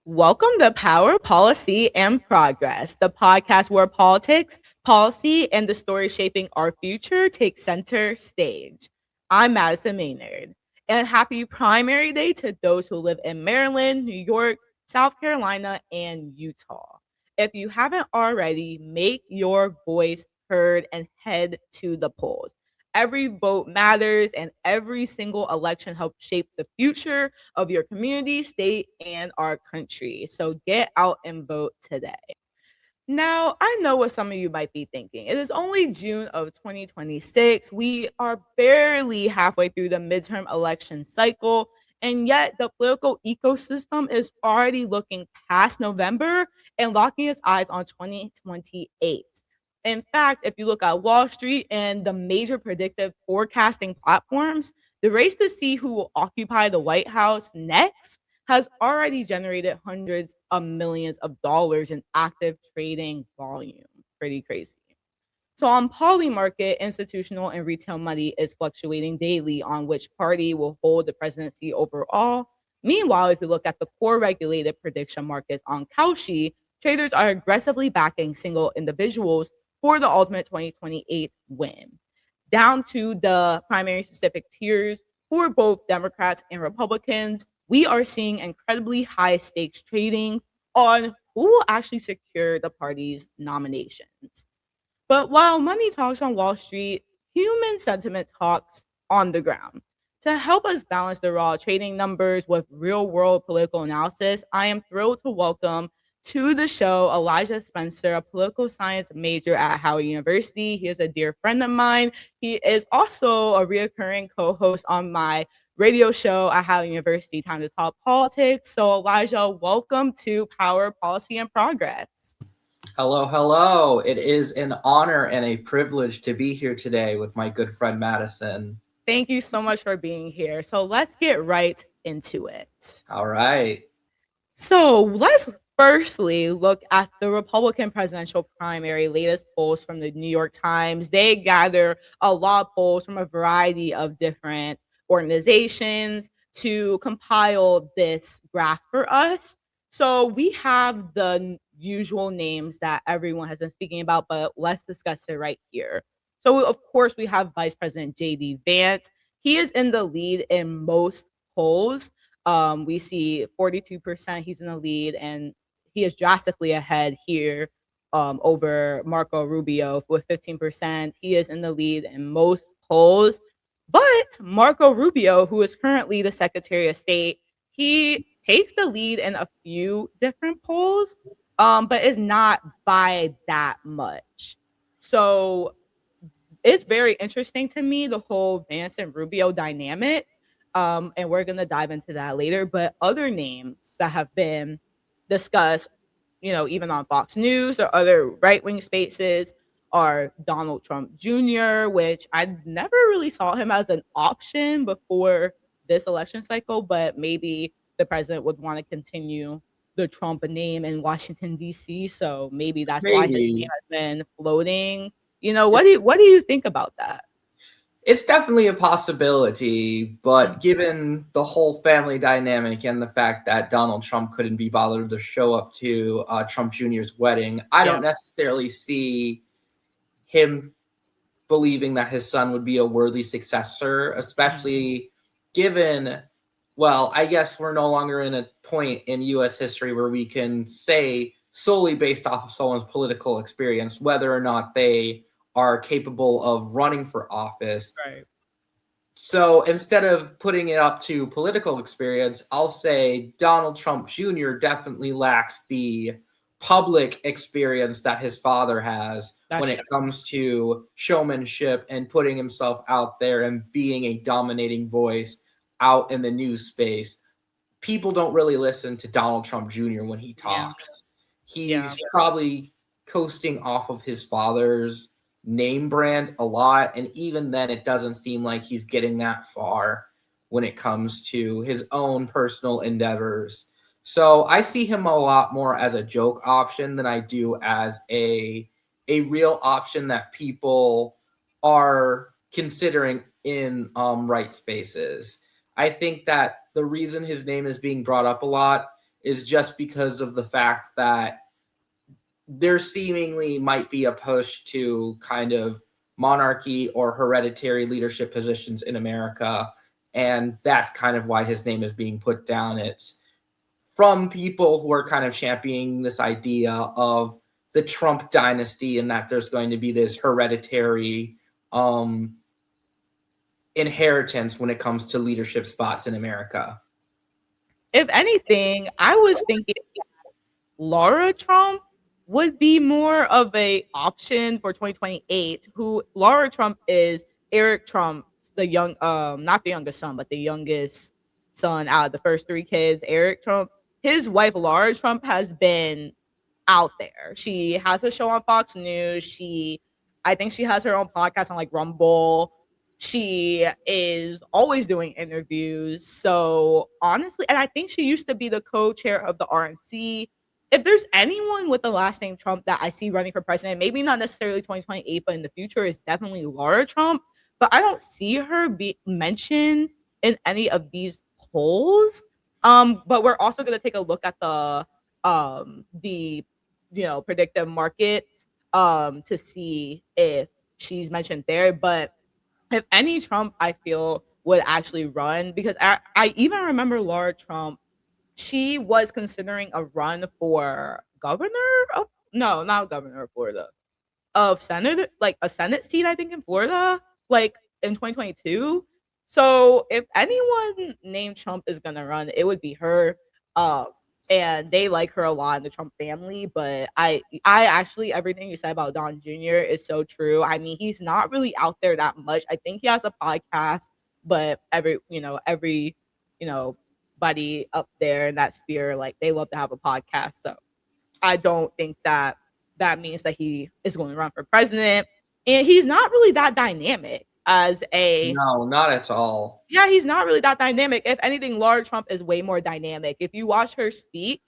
Welcome to Power, Policy, and Progress, the podcast where politics, policy, and the story shaping our future take center stage. I'm Madison Maynard, and happy primary day to those who live in Maryland, New York, South Carolina, and Utah. If you haven't already, make your voice heard and head to the polls. Every vote matters, and every single election helps shape the future of your community, state, and our country. So get out and vote today. Now, I know what some of you might be thinking. It is only June of 2026. We are barely halfway through the midterm election cycle, and yet the political ecosystem is already looking past November and locking its eyes on 2028. In fact, if you look at Wall Street and the major predictive forecasting platforms, the race to see who will occupy the White House next has already generated hundreds of millions of dollars in active trading volume. Pretty crazy. So on Polymarket, institutional and retail money is fluctuating daily on which party will hold the presidency overall. Meanwhile, if you look at the core regulated prediction markets on Kalshi, traders are aggressively backing single individuals for the ultimate 2028 win. Down to the primary specific tiers for both Democrats and Republicans, we are seeing incredibly high stakes trading on who will actually secure the party's nominations. But while money talks on Wall Street, human sentiment talks on the ground. To help us balance the raw trading numbers with real world political analysis, I am thrilled to welcome to the show Elijah Spencer, a political science major at Howard University. He is a dear friend of mine. He is also a reoccurring co host on my radio show at Howard University, Time to Talk Politics. So, Elijah, welcome to Power, Policy, and Progress. Hello, hello. It is an honor and a privilege to be here today with my good friend Madison. Thank you so much for being here. So let's get right into it. All right. So let's firstly look at the Republican presidential primary latest polls from the New York Times. They gather a lot of polls from a variety of different organizations to compile this graph for us. So we have the usual names that everyone has been speaking about, but let's discuss it right here. So, of course, we have Vice President J.D. Vance. He is in the lead in most polls. We see 42% he's in the lead, and he is drastically ahead here over Marco Rubio with 15%. He is in the lead in most polls. But Marco Rubio, who is currently the Secretary of State, he takes the lead in a few different polls, but is not by that much. So it's very interesting to me, the whole Vance and Rubio dynamic. And we're going to dive into that later. But other names that have been discussed, even on Fox News or other right wing spaces are Donald Trump Jr., which I never really saw him as an option before this election cycle, but maybe the president would want to continue the Trump name in Washington, D.C. So maybe that's why his name has been floating. What do you think about that? It's definitely a possibility, but given the whole family dynamic and the fact that Donald Trump couldn't be bothered to show up to Trump Jr.'s wedding, I don't necessarily see him believing that his son would be a worthy successor, especially given, well, I guess we're no longer in a point in U.S. history where we can say solely based off of someone's political experience whether or not they are capable of running for office. Right. So instead of putting it up to political experience, I'll say Donald Trump Jr. definitely lacks the public experience that his father has when it comes to showmanship and putting himself out there and being a dominating voice out in the news space. People don't really listen to Donald Trump Jr. when he talks. He's probably coasting off of his father's name brand a lot, and even then it doesn't seem like he's getting that far when it comes to his own personal endeavors. So I see him a lot more as a joke option than I do as a real option that people are considering in right spaces. I think that the reason his name is being brought up a lot is just because of the fact that there seemingly might be a push to kind of monarchy or hereditary leadership positions in America. And that's kind of why his name is being put down. It's from people who are kind of championing this idea of the Trump dynasty and that there's going to be this hereditary inheritance when it comes to leadership spots in America. If anything, I was thinking Laura Trump would be more of a option for 2028. Who Laura Trump is Eric Trump, the young not the youngest son, but the youngest son out of the first three kids. Eric Trump, his wife Laura Trump has been out there. She has a show on Fox News. I think she has her own podcast on like Rumble. She is always doing interviews. So honestly, and I think she used to be the co-chair of the RNC. If there's anyone with the last name Trump that I see running for president, maybe not necessarily 2028, but in the future, is definitely Laura Trump. But I don't see her be mentioned in any of these polls. But we're also going to take a look at the predictive markets to see if she's mentioned there. But if any Trump I feel would actually run, because I even remember Laura Trump, she was considering a run for governor of no, not governor of Florida, of Senate, like a Senate seat, I think in Florida, like in 2022. So if anyone named Trump is gonna run, it would be her. Um, and they like her a lot in the Trump family. But I actually everything you said about Don Jr. is so true. I mean, he's not really out there that much. I think he has a podcast, but every you know buddy up there in that sphere, like they love to have a podcast. So I don't think that means that he is going to run for president. And he's not really that dynamic as a No, not at all. yeah, he's not really that dynamic. If anything, Laura Trump is way more dynamic. If you watch her speak,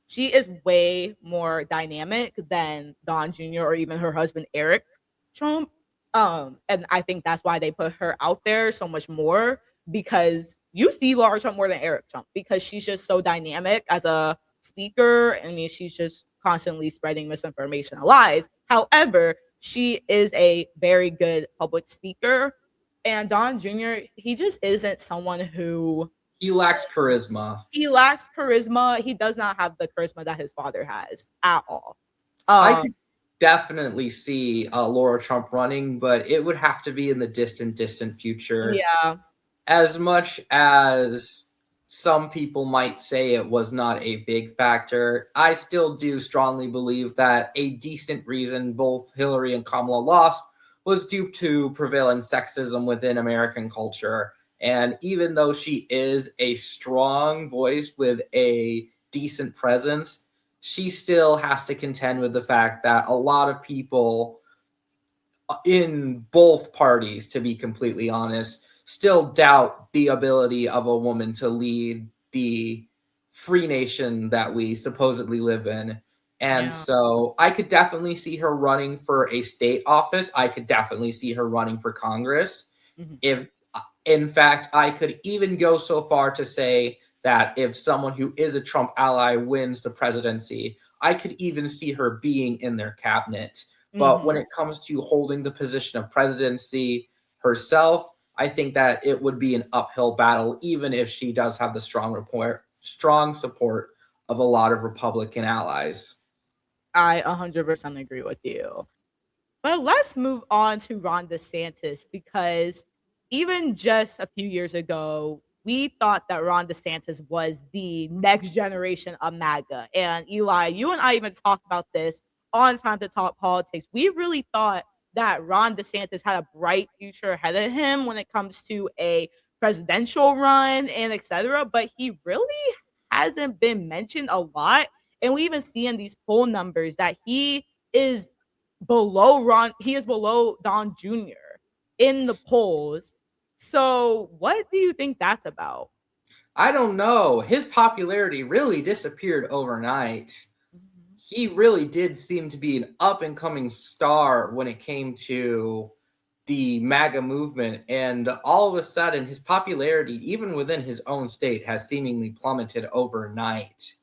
she is way more dynamic than Don Jr. or even her husband Eric Trump. And I think that's why they put her out there so much more, because you see Laura Trump more than Eric Trump because she's just so dynamic as a speaker. I mean, she's just constantly spreading misinformation and lies. However, she is a very good public speaker. And Don Jr., he just isn't someone who He lacks charisma. he lacks charisma. He does not have the charisma that his father has at all. I could definitely see Laura Trump running, but it would have to be in the distant future. Yeah. As much as some people might say it was not a big factor, I still do strongly believe that a decent reason both Hillary and Kamala lost was due to prevailing sexism within American culture. And even though she is a strong voice with a decent presence, she still has to contend with the fact that a lot of people in both parties, to be completely honest, still doubt the ability of a woman to lead the free nation that we supposedly live in. And so I could definitely see her running for a state office. I could definitely see her running for Congress. Mm-hmm. If, in fact, I could even go so far to say that if someone who is a Trump ally wins the presidency, I could even see her being in their cabinet. But when it comes to holding the position of presidency herself, I think that it would be an uphill battle, even if she does have the strong support of a lot of Republican allies. I 100% agree with you. But let's move on to Ron DeSantis, because even just a few years ago, we thought that Ron DeSantis was the next generation of MAGA. And Eli, you and I even talked about this on Time to Talk Politics. We really thought that Ron DeSantis had a bright future ahead of him when it comes to a presidential run and etc. But he really hasn't been mentioned a lot. And we even see in these poll numbers that he is below Don Jr. in the polls. So what do you think that's about? I don't know. His popularity really disappeared overnight. He really did seem to be an up and coming star when it came to the MAGA movement, and all of a sudden, his popularity, even within his own state, has seemingly plummeted overnight.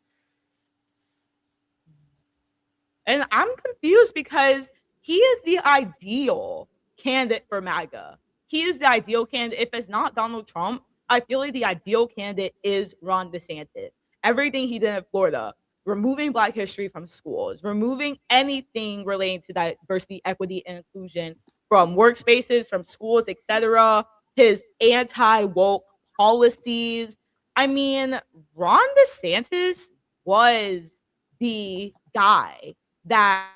And I'm confused because he is the ideal candidate for MAGA. He is the ideal candidate. If it's not Donald Trump, I feel like the ideal candidate is Ron DeSantis. Everything he did in Florida, removing Black history from schools, removing anything relating to diversity, equity, and inclusion from workspaces, from schools, etc. His anti-woke policies. I mean, Ron DeSantis was the guy that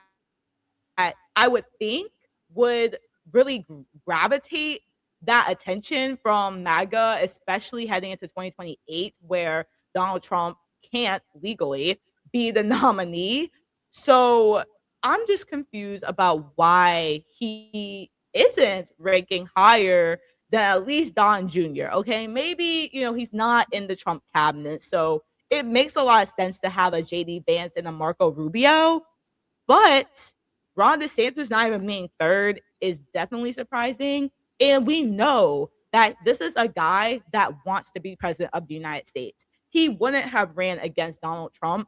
I would think would really gravitate that attention from MAGA, especially heading into 2028, where Donald Trump can't legally be the nominee. So I'm just confused about why he isn't ranking higher than at least Don Jr. Okay, maybe he's not in the Trump cabinet, so it makes a lot of sense to have a JD Vance and a Marco Rubio, but Ron DeSantis not even being third is definitely surprising. And we know that this is a guy that wants to be president of the United States. He wouldn't have ran against Donald Trump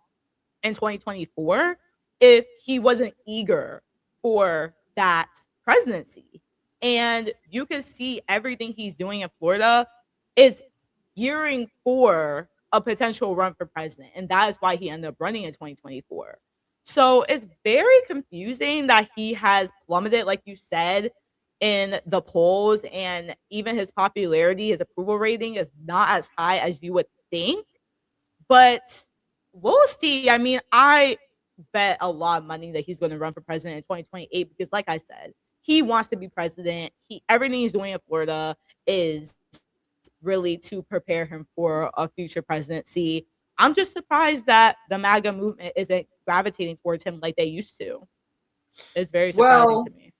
in 2024 if he wasn't eager for that presidency. And you can see everything he's doing in Florida is gearing for a potential run for president. And that is why he ended up running in 2024. So it's very confusing that he has plummeted, like you said, in the polls, and even his popularity, his approval rating is not as high as you would think. But we'll see. I mean, I bet a lot of money that he's going to run for president in 2028 because, like I said, he wants to be president. Everything he's doing in Florida is really to prepare him for a future presidency. I'm just surprised that the MAGA movement isn't gravitating towards him like they used to. It's very surprising to Well, me.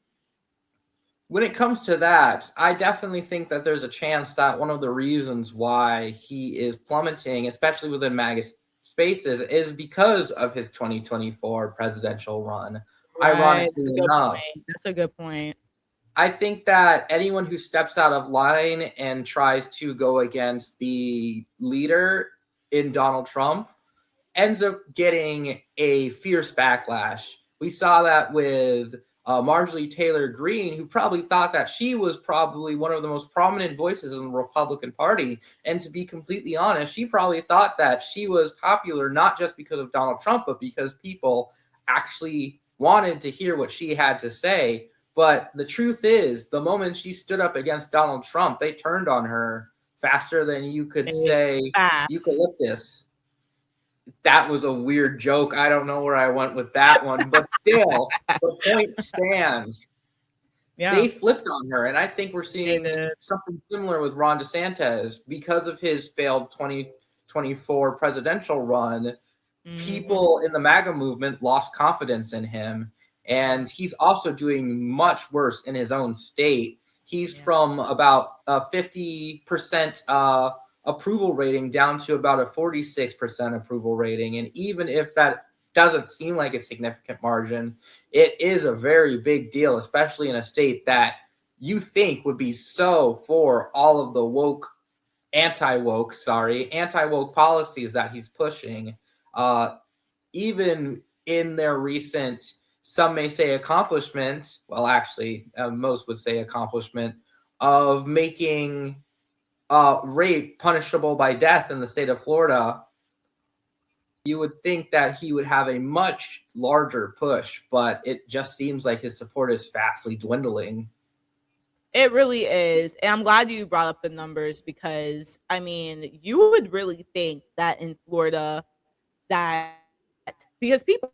when it comes to that, I definitely think that there's a chance that one of the reasons why he is plummeting, especially within MAGA spaces, is because of his 2024 presidential run. Right. That's a Ironically good enough, point. That's a good point. I think that anyone who steps out of line and tries to go against the leader in Donald Trump ends up getting a fierce backlash. We saw that with Marjorie Taylor Greene, who probably thought that she was probably one of the most prominent voices in the Republican Party. And to be completely honest, she probably thought that she was popular not just because of Donald Trump, but because people actually wanted to hear what she had to say. But the truth is, the moment she stood up against Donald Trump, they turned on her faster than you could say Fast. eucalyptus. That was a weird joke. I don't know where I went with that one, but still, the point stands. Yeah, They flipped on her, and I think we're they seeing did. something similar with Ron DeSantis because of his failed 2024 presidential run. Mhm. People in the MAGA movement lost confidence in him, and he's also doing much worse in his own state. He's Yeah. from about a 50% approval rating down to about a 46% approval rating. And even if that doesn't seem like a significant margin, it is a very big deal, especially in a state that you think would be so for all of the anti-woke policies that he's pushing. Even in their recent, some may say accomplishment, well, actually, most would say accomplishment, of making rape punishable by death in the state of Florida, you would think that he would have a much larger push, but it just seems like his support is fastly dwindling. It really is. And I'm glad you brought up the numbers because I mean, you would really think that in Florida that because people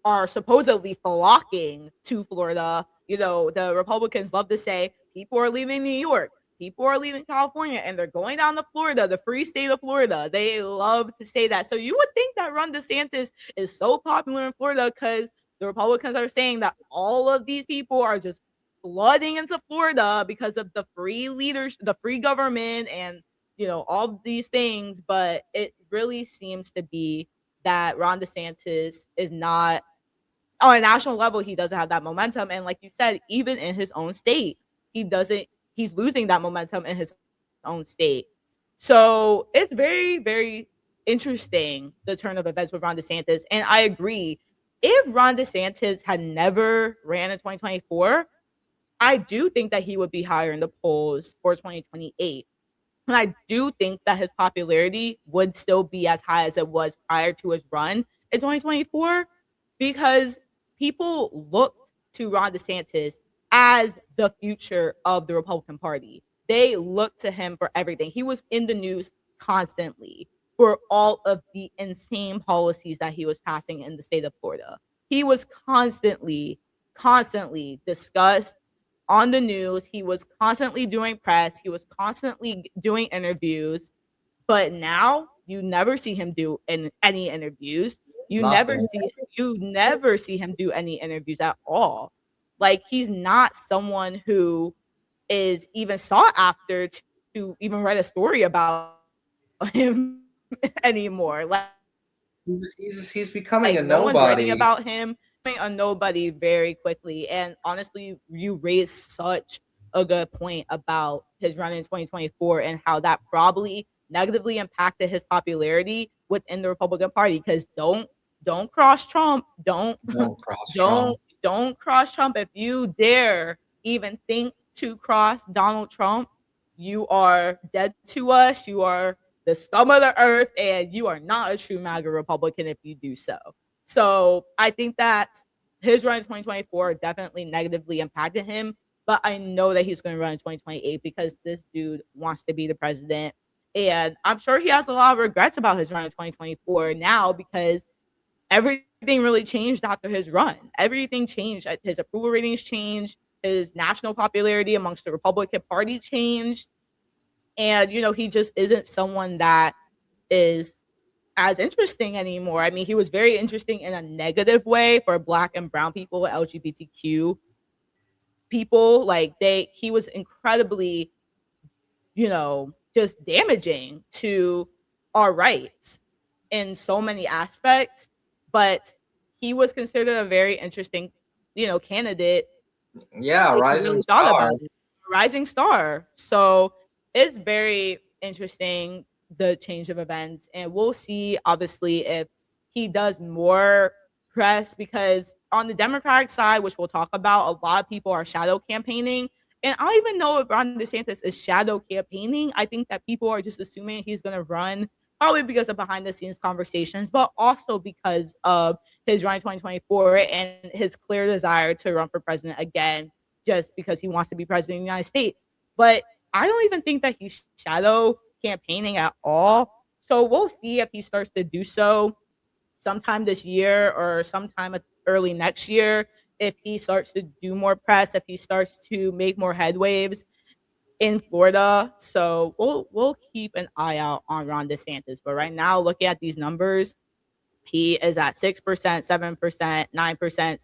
are supposedly flocking to Florida. The Republicans love to say people are leaving New York, people are leaving California, and they're going down to Florida, the free state of Florida. They love to say that. So you would think that Ron DeSantis is so popular in Florida because the Republicans are saying that all of these people are just flooding into Florida because of the free leaders, the free government, and all these things. But it really seems to be that Ron DeSantis is not on a national level, he doesn't have that momentum. And like you said, even in his own state, he doesn't, he's losing that momentum in his own state. So it's very, very interesting, the turn of events with Ron DeSantis. And I agree. If Ron DeSantis had never ran in 2024, I do think that he would be higher in the polls for 2028. And I do think that his popularity would still be as high as it was prior to his run in 2024 because people looked to Ron DeSantis as the future of the Republican Party. They looked to him for everything. He was in the news constantly for all of the insane policies that he was passing in the state of Florida. He was constantly discussed on the news. He was constantly doing press. He was constantly doing interviews. But now you never see him do any interviews. You never Nothing. see you never see him do any interviews at all. Like he's not someone who is even sought after to even write a story about him anymore. He's Like no becoming a one's writing nobody. about him, a nobody very quickly. And honestly, you raised such a good point about his run in 2024 and how that probably negatively impacted his popularity within the Republican Party. Because don't cross Trump. Don't Don't cross don't Trump. don't cross Trump. If you dare even think to cross Donald Trump, you are dead to us. You are the scum of the earth, and you are not a true MAGA Republican if you do so. So I think that his run in 2024 definitely negatively impacted him, but I know that he's going to run in 2028 because this dude wants to be the president. And I'm sure he has a lot of regrets about his run in 2024 now because everything really changed after his run. Everything changed. His approval ratings changed. His national popularity amongst the Republican Party changed. And, he just isn't someone that is as interesting anymore. I mean, he was very interesting in a negative way for Black and brown people, LGBTQ people. Like he was incredibly, just damaging to our rights in so many aspects. But he was considered a very interesting, candidate Yeah, if you rising really thought star. about it. Rising star. So it's very interesting, the change of events. And we'll see, obviously, if he does more press because on the Democratic side, which we'll talk about, a lot of people are shadow campaigning. And I don't even know if Ron DeSantis is shadow campaigning. I think that people are just assuming he's going to run, probably because of behind the scenes conversations, but also because of his run in 2024 and his clear desire to run for president again, just because he wants to be president of the United States. But I don't even think that he's shadow campaigning at all. So we'll see if he starts to do so sometime this year or sometime early next year. If he starts to do more press, if he starts to make more headwaves in Florida. So we'll keep an eye out on Ron DeSantis. But right now, looking at these numbers, he is at 6%, 7%, 9%,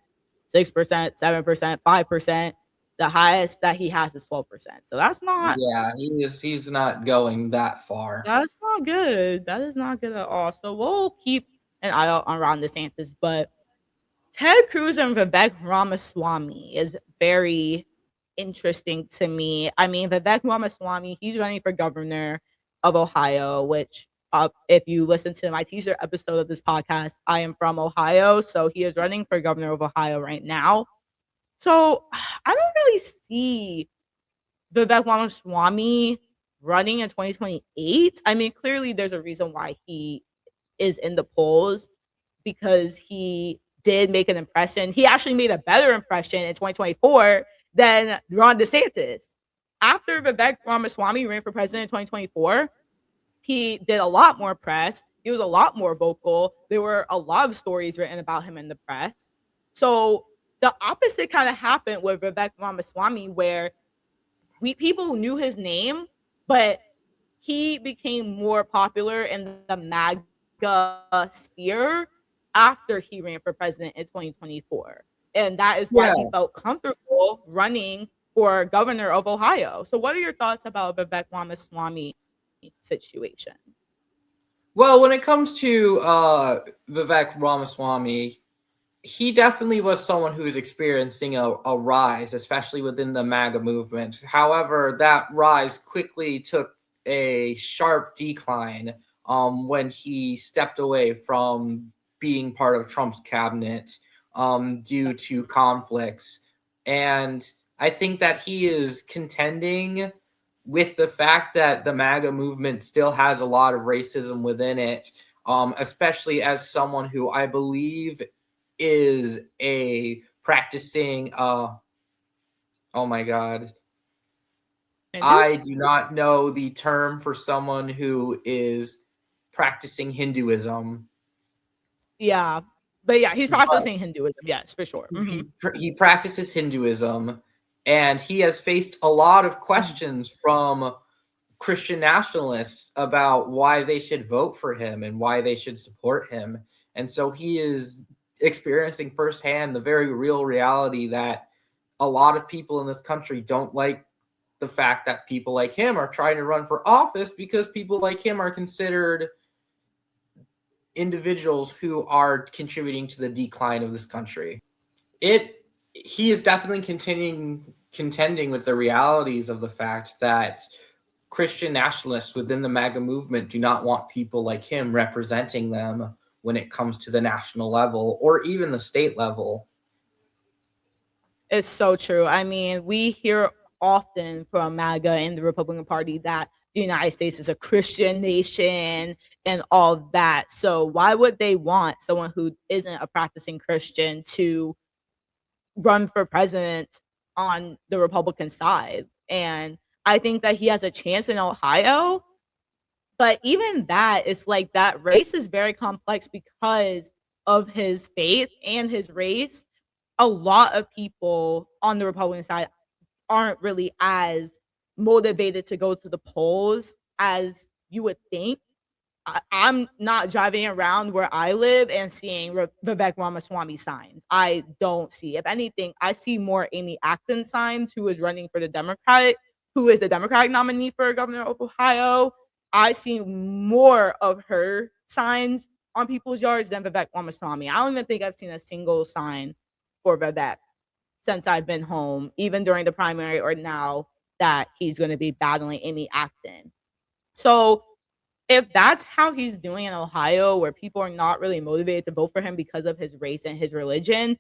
6%, 7%, 5%. The highest that he has is 12%. So Yeah, he's not going that far. that's not good. That is not good at all. So we'll keep an eye out on Ron DeSantis. But Ted Cruz and Vivek Ramaswamy is very interesting to me. I mean, Vivek Ramaswamy, he's running for governor of Ohio, which if you listen to my teaser episode of this podcast, I am from Ohio. So he is running for governor of Ohio right now. So I don't really see Vivek Ramaswamy running in 2028. I mean, clearly there's a reason why he is in the polls because he did make an impression. He actually made a better impression in 2024 than Ron DeSantis. After Vivek Ramaswamy ran for president in 2024, he did a lot more press. He was a lot more vocal. There were a lot of stories written about him in the press. So the opposite kind of happened with Vivek Ramaswamy, where people knew his name, but he became more popular in the MAGA sphere after he ran for president in 2024. And that is why Yeah. he felt comfortable running for governor of Ohio. So what are your thoughts about Vivek Ramaswamy situation? Well, when it comes to Vivek Ramaswamy, he definitely was someone who was experiencing a rise, especially within the MAGA movement. However, that rise quickly took a sharp decline when he stepped away from being part of Trump's cabinet due to conflicts. And I think that he is contending with the fact that the MAGA movement still has a lot of racism within it, especially as someone who I believe is a practicing oh my god, Hindu? I do not know the term for someone who is practicing Hinduism, Yeah. But yeah, he's but practicing Hinduism. Yes, for sure. he practices Hinduism, and he has faced a lot of Mhm. questions from Christian nationalists about why they should vote for him and why they should support him. And so he is experiencing firsthand the very real reality that a lot of people in this country don't like the fact that people like him are trying to run for office, because people like him are considered individuals who are contributing to the decline of this country. He is definitely contending with the realities of the fact that Christian nationalists within the MAGA movement do not want people like him representing them when it comes to the national level or even the state level. It's so true. I mean, we hear often from MAGA and the Republican Party that the United States is a Christian nation and all that. So why would they want someone who isn't a practicing Christian to run for president on the Republican side? And I think that he has a chance in Ohio, but even that, it's like that race is very complex because of his faith and his race. A lot of people on the Republican side aren't really as motivated to go to the polls as you would think. I'm not driving around where I live and seeing Vivek Ramaswamy signs. I don't see. If anything, I see more Amy Acton signs, who is running for the Democratic, who is the Democratic nominee for governor of Ohio. I see more of her signs on people's yards than Vivek Ramaswamy. I don't even think I've seen a single sign for Vivek since I've been home, even during the primary or now that he's going to be battling Amy Acton. So if that's how he's doing in Ohio, where people are not really motivated to vote for him because of his race and his religion,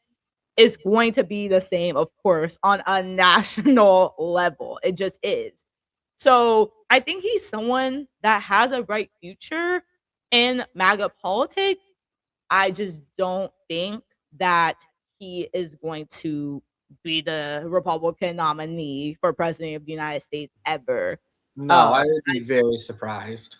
it's going to be the same, of course, on a national level. It just is. So I think he's someone that has a bright future in MAGA politics. I just don't think that he is going to be the Republican nominee for president of the United States ever. No, I Um, would be very surprised.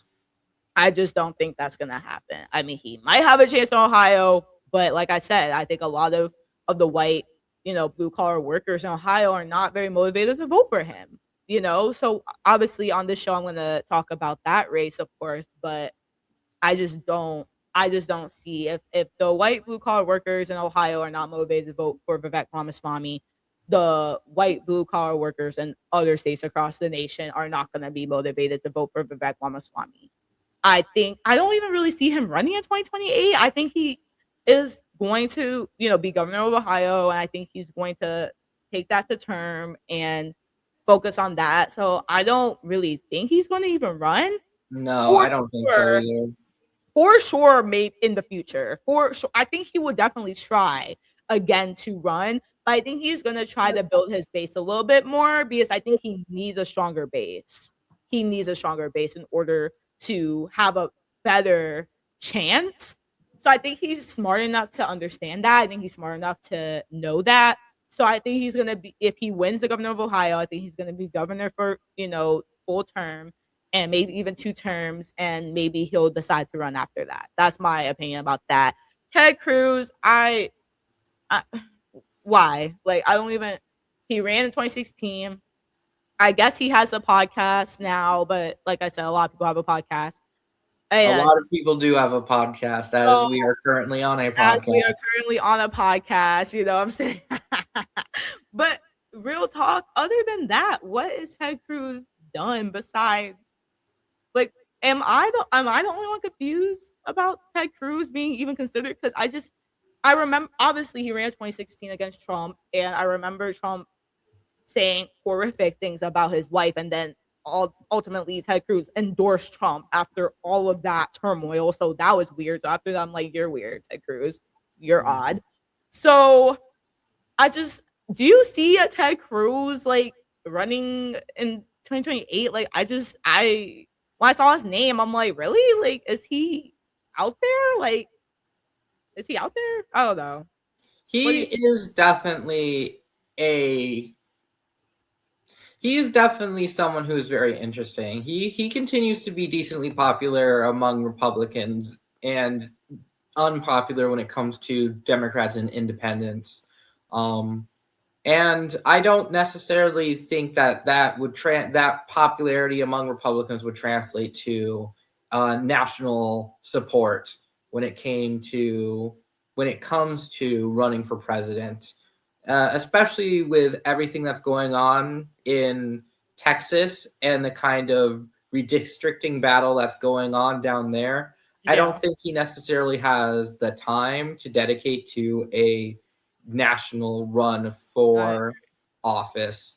I just don't think that's gonna happen. I mean, he might have a chance in Ohio, but like I said, I think a lot of the white, blue collar workers in Ohio are not very motivated to vote for him. So obviously on this show I'm gonna talk about that race, of course, but I just don't I just don't see if the white blue collar workers in Ohio are not motivated to vote for Vivek Ramaswamy, the white blue collar workers in other states across the nation are not going to be motivated to vote for Vivek Ramaswamy. I don't even really see him running in 2028. I think he is going to, be governor of Ohio, and I think he's going to take that to term and focus on that. So I don't really think he's going to even run. No, For I don't think so sure, either. for sure, maybe in the future. For sure, I think he would definitely try again to run. But I think he's going to try to build his base a little bit more because I think he needs a stronger base. He needs a stronger base in order to have a better chance. So I think he's smart enough to understand that. I think he's smart enough to know that. So I think he's going to be, if he wins the governor of Ohio, I think he's going to be governor for, full term and maybe even 2 terms, and maybe he'll decide to run after that. That's my opinion about that. Ted Cruz, I why? Like, I don't even. He ran in 2016. I guess he has a podcast now, but like I said, a lot of people have a podcast. A And lot of people do have a podcast, as so, we are currently on a as we podcast. are currently on a podcast, you know what I'm saying? But real talk, other than that, what is Ted Cruz done besides, like, am I the only one confused about Ted Cruz being even considered? Because I just I remember, obviously, he ran in 2016 against Trump, and I remember Trump saying horrific things about his wife, and then ultimately Ted Cruz endorsed Trump after all of that turmoil. So that was weird. So after that, I'm like, you're weird, Ted Cruz. You're odd. So I just, do you see a Ted Cruz like running in 2028? Like, when I saw his name, I'm like, really? Like, is he out there? Like, is he out there? I don't know. He is definitely a he is definitely someone who's very interesting. He continues to be decently popular among Republicans and unpopular when it comes to Democrats and independents. And I don't necessarily think that that popularity among Republicans would translate to national support when it comes to running for president, especially with everything that's going on in Texas and the kind of redistricting battle that's going on down there. I don't think he necessarily has the time to dedicate to a national run for office.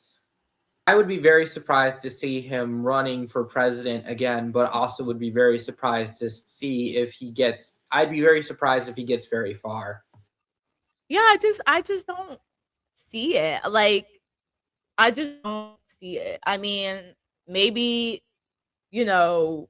I would be very surprised to see him running for president again, but also would be very surprised to see if he gets I'd be very surprised if he gets very far. Yeah, I just don't see it. Like, I just don't see it. I mean, maybe, you know,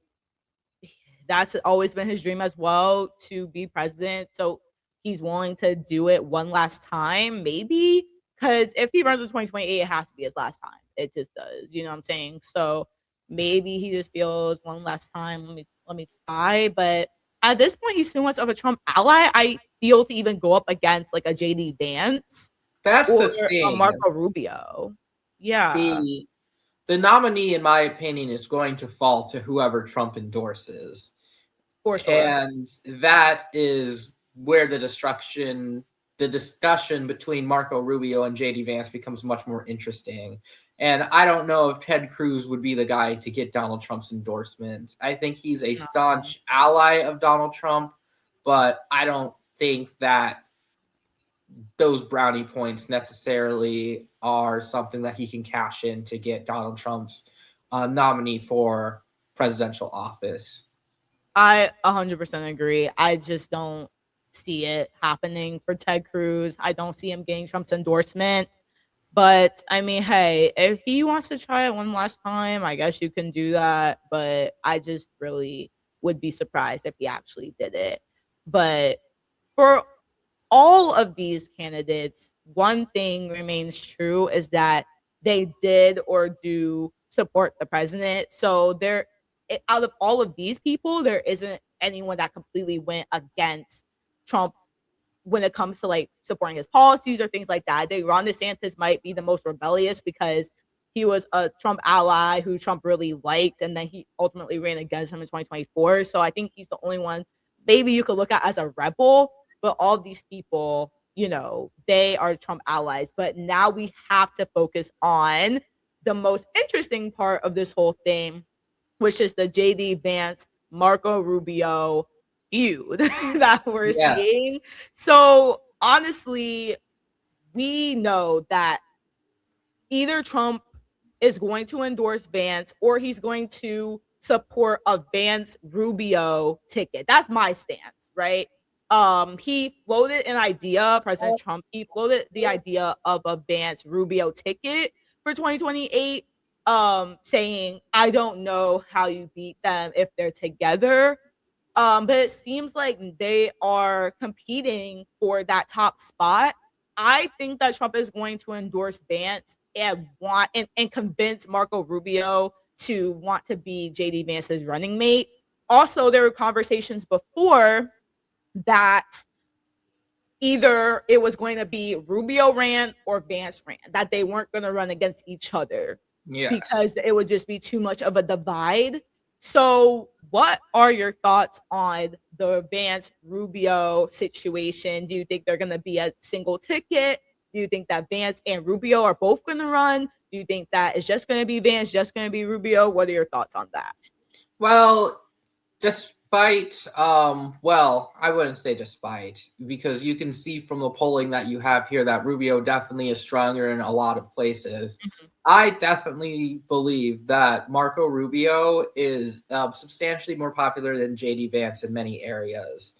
that's always been his dream as well, to be president. So he's willing to do it one last time, maybe. Because if he runs in 2028, it has to be his last time. It just does. You know what I'm saying? So maybe he just feels one last time. Let me try. But at this point, he's too much of a Trump ally, I feel, to even go up against like a JD Vance That's or the a thing. Marco Rubio. Yeah. The nominee, in my opinion, is going to fall to whoever Trump endorses. For sure. And that is where the discussion between Marco Rubio and JD Vance becomes much more interesting. And I don't know if Ted Cruz would be the guy to get Donald Trump's endorsement. I think he's a staunch ally of Donald Trump, but I don't think that those brownie points necessarily are something that he can cash in to get Donald Trump's nominee for presidential office. I 100% agree. I just don't see it happening for Ted Cruz. I don't see him getting Trump's endorsement. But I mean, hey, if he wants to try it one last time, I guess you can do that. But I just really would be surprised if he actually did it. But for all of these candidates, one thing remains true, is that they did or do support the president. So out of all of these people, there isn't anyone that completely went against Trump when it comes to like supporting his policies or things like that. I think Ron DeSantis might be the most rebellious because he was a Trump ally who Trump really liked, and then he ultimately ran against him in 2024. So I think he's the only one maybe you could look at as a rebel. But all of these people, they are Trump allies. But now we have to focus on the most interesting part of this whole thing, which is the JD Vance Marco Rubio feud that we're seeing. So honestly, we know that either Trump is going to endorse Vance or he's going to support a Vance Rubio ticket. That's my stance, right? He floated an idea, President Trump, he floated the idea of a Vance Rubio ticket for 2028, saying, I don't know how you beat them if they're together. But it seems like they are competing for that top spot. I think that Trump is going to endorse Vance and convince Marco Rubio to want to be JD Vance's running mate. Also, there were conversations before that either it was going to be Rubio ran or Vance ran, that they weren't going to run against each other because it would just be too much of a divide. So what are your thoughts on the Vance Rubio situation? Do you think they're going to be a single ticket? Do you think that Vance and Rubio are both going to run? Do you think that it's just going to be Vance, just going to be Rubio? What are your thoughts on that? Well, just Well, I wouldn't say despite, because you can see from the polling that you have here that Rubio definitely is stronger in a lot of places. I definitely believe that Marco Rubio is substantially more popular than JD Vance in many areas,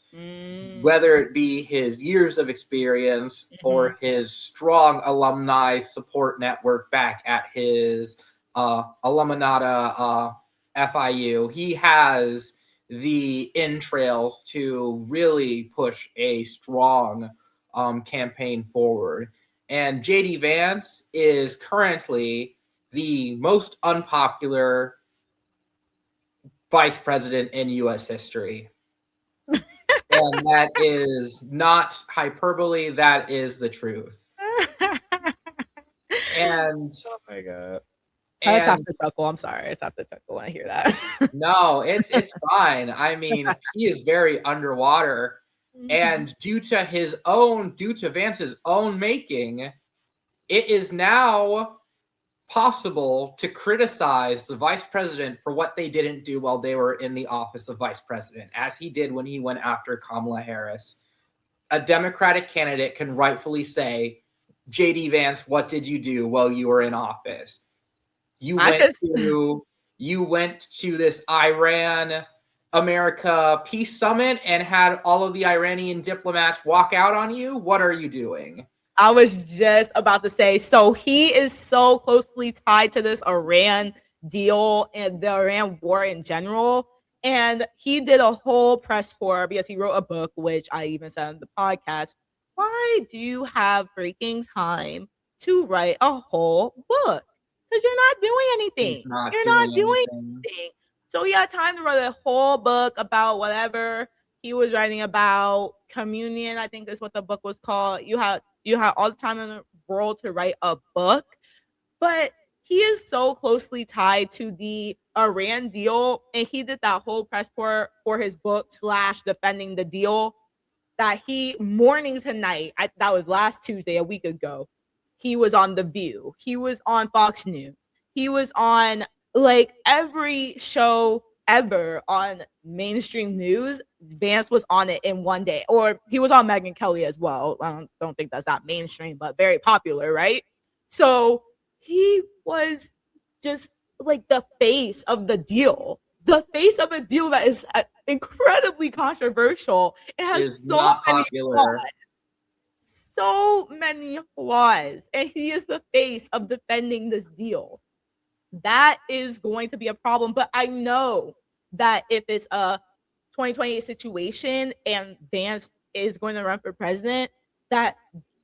whether it be his years of experience or his strong alumni support network back at his aluminata FIU. He has the entrails to really push a strong campaign forward. And JD Vance is currently the most unpopular vice president in U.S. history. And that is not hyperbole, that is the truth. And oh my god. I just have to chuckle. I'm sorry. I just have to chuckle when I hear that. no, it's fine. I mean, he is very underwater. And due to Vance's own making, it is now possible to criticize the vice president for what they didn't do while they were in the office of vice president, as he did when he went after Kamala Harris. A Democratic candidate can rightfully say, JD Vance, what did you do while you were in office? You went to this Iran America peace summit and had all of the Iranian diplomats walk out on you. What are you doing? I was just about to say, so he is so closely tied to this Iran deal and the Iran war in general. And he did a whole press tour because he wrote a book, which I even said on the podcast. Why do you have freaking time to write a whole book? Because you're not doing anything. You're not doing anything. So he had time to write a whole book about whatever he was writing about. Communion, I think is what the book was called. You had all the time in the world to write a book, but he is so closely tied to the Iran deal, and he did that whole press tour for his book / defending the deal, that he morning to night, that was last Tuesday, a week ago, he was on The View, he was on Fox News, he was on like every show ever on mainstream news. Vance was on it in one day, or he was on Megyn Kelly as well. I don't think that's not mainstream, but very popular, right? So he was just like the face of the deal, the face of a deal that is incredibly controversial. It has so many flaws, and he is the face of defending this deal. That is going to be a problem, but I know that if it's a 2028 situation and Vance is going to run for president, that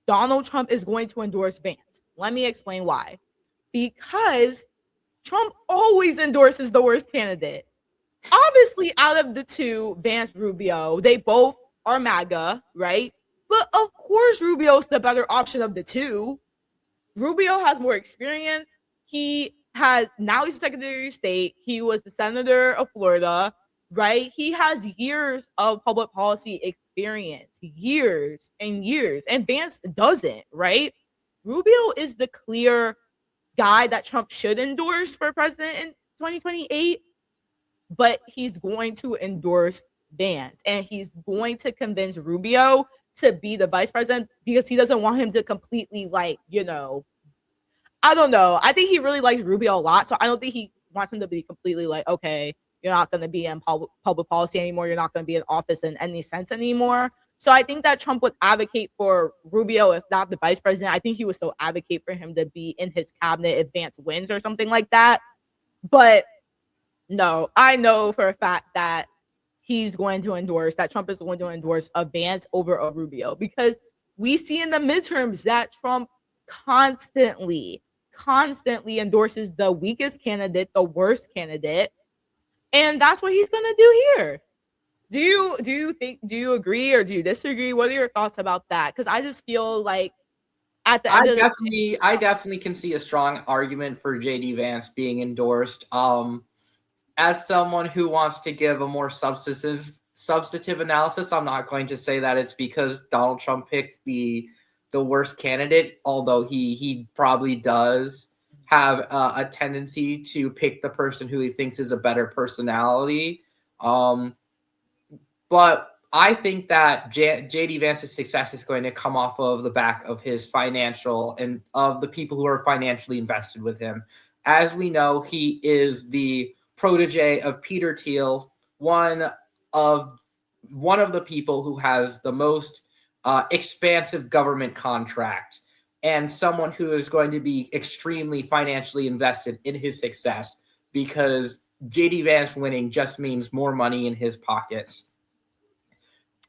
Donald Trump is going to endorse Vance. Let me explain why. Because Trump always endorses the worst candidate. Obviously, out of the two, Vance, Rubio, they both are MAGA, right? But of course, Rubio's the better option of the two. Rubio has more experience. Now he's Secretary of State. He was the senator of Florida, right? He has years of public policy experience, years and years, and Vance doesn't, right? Rubio is the clear guy that Trump should endorse for president in 2028, but he's going to endorse Vance, and he's going to convince Rubio to be the vice president because he doesn't want him to completely, I don't know. I think he really likes Rubio a lot, so I don't think he wants him to be completely like, okay, you're not going to be in public policy anymore. You're not going to be in office in any sense anymore. So I think that Trump would advocate for Rubio, if not the vice president. I think he would still advocate for him to be in his cabinet if Vance wins or something like that. But no, I know for a fact that Trump is going to endorse a Vance over a Rubio, because we see in the midterms that Trump constantly endorses the weakest candidate, the worst candidate, and that's what he's going to do here. Do you agree or do you disagree? What are your thoughts about that? Because I just feel like at the end I definitely can see a strong argument for JD Vance being endorsed. As someone who wants to give a more substantive analysis, I'm not going to say that it's because Donald Trump picked the worst candidate, although he probably does have a tendency to pick the person who he thinks is a better personality. But I think that JD Vance's success is going to come off of the back of his financial and of the people who are financially invested with him. As we know, he is the protege of Peter Thiel, one of the people who has the most expansive government contract, and someone who is going to be extremely financially invested in his success, because JD Vance winning just means more money in his pockets.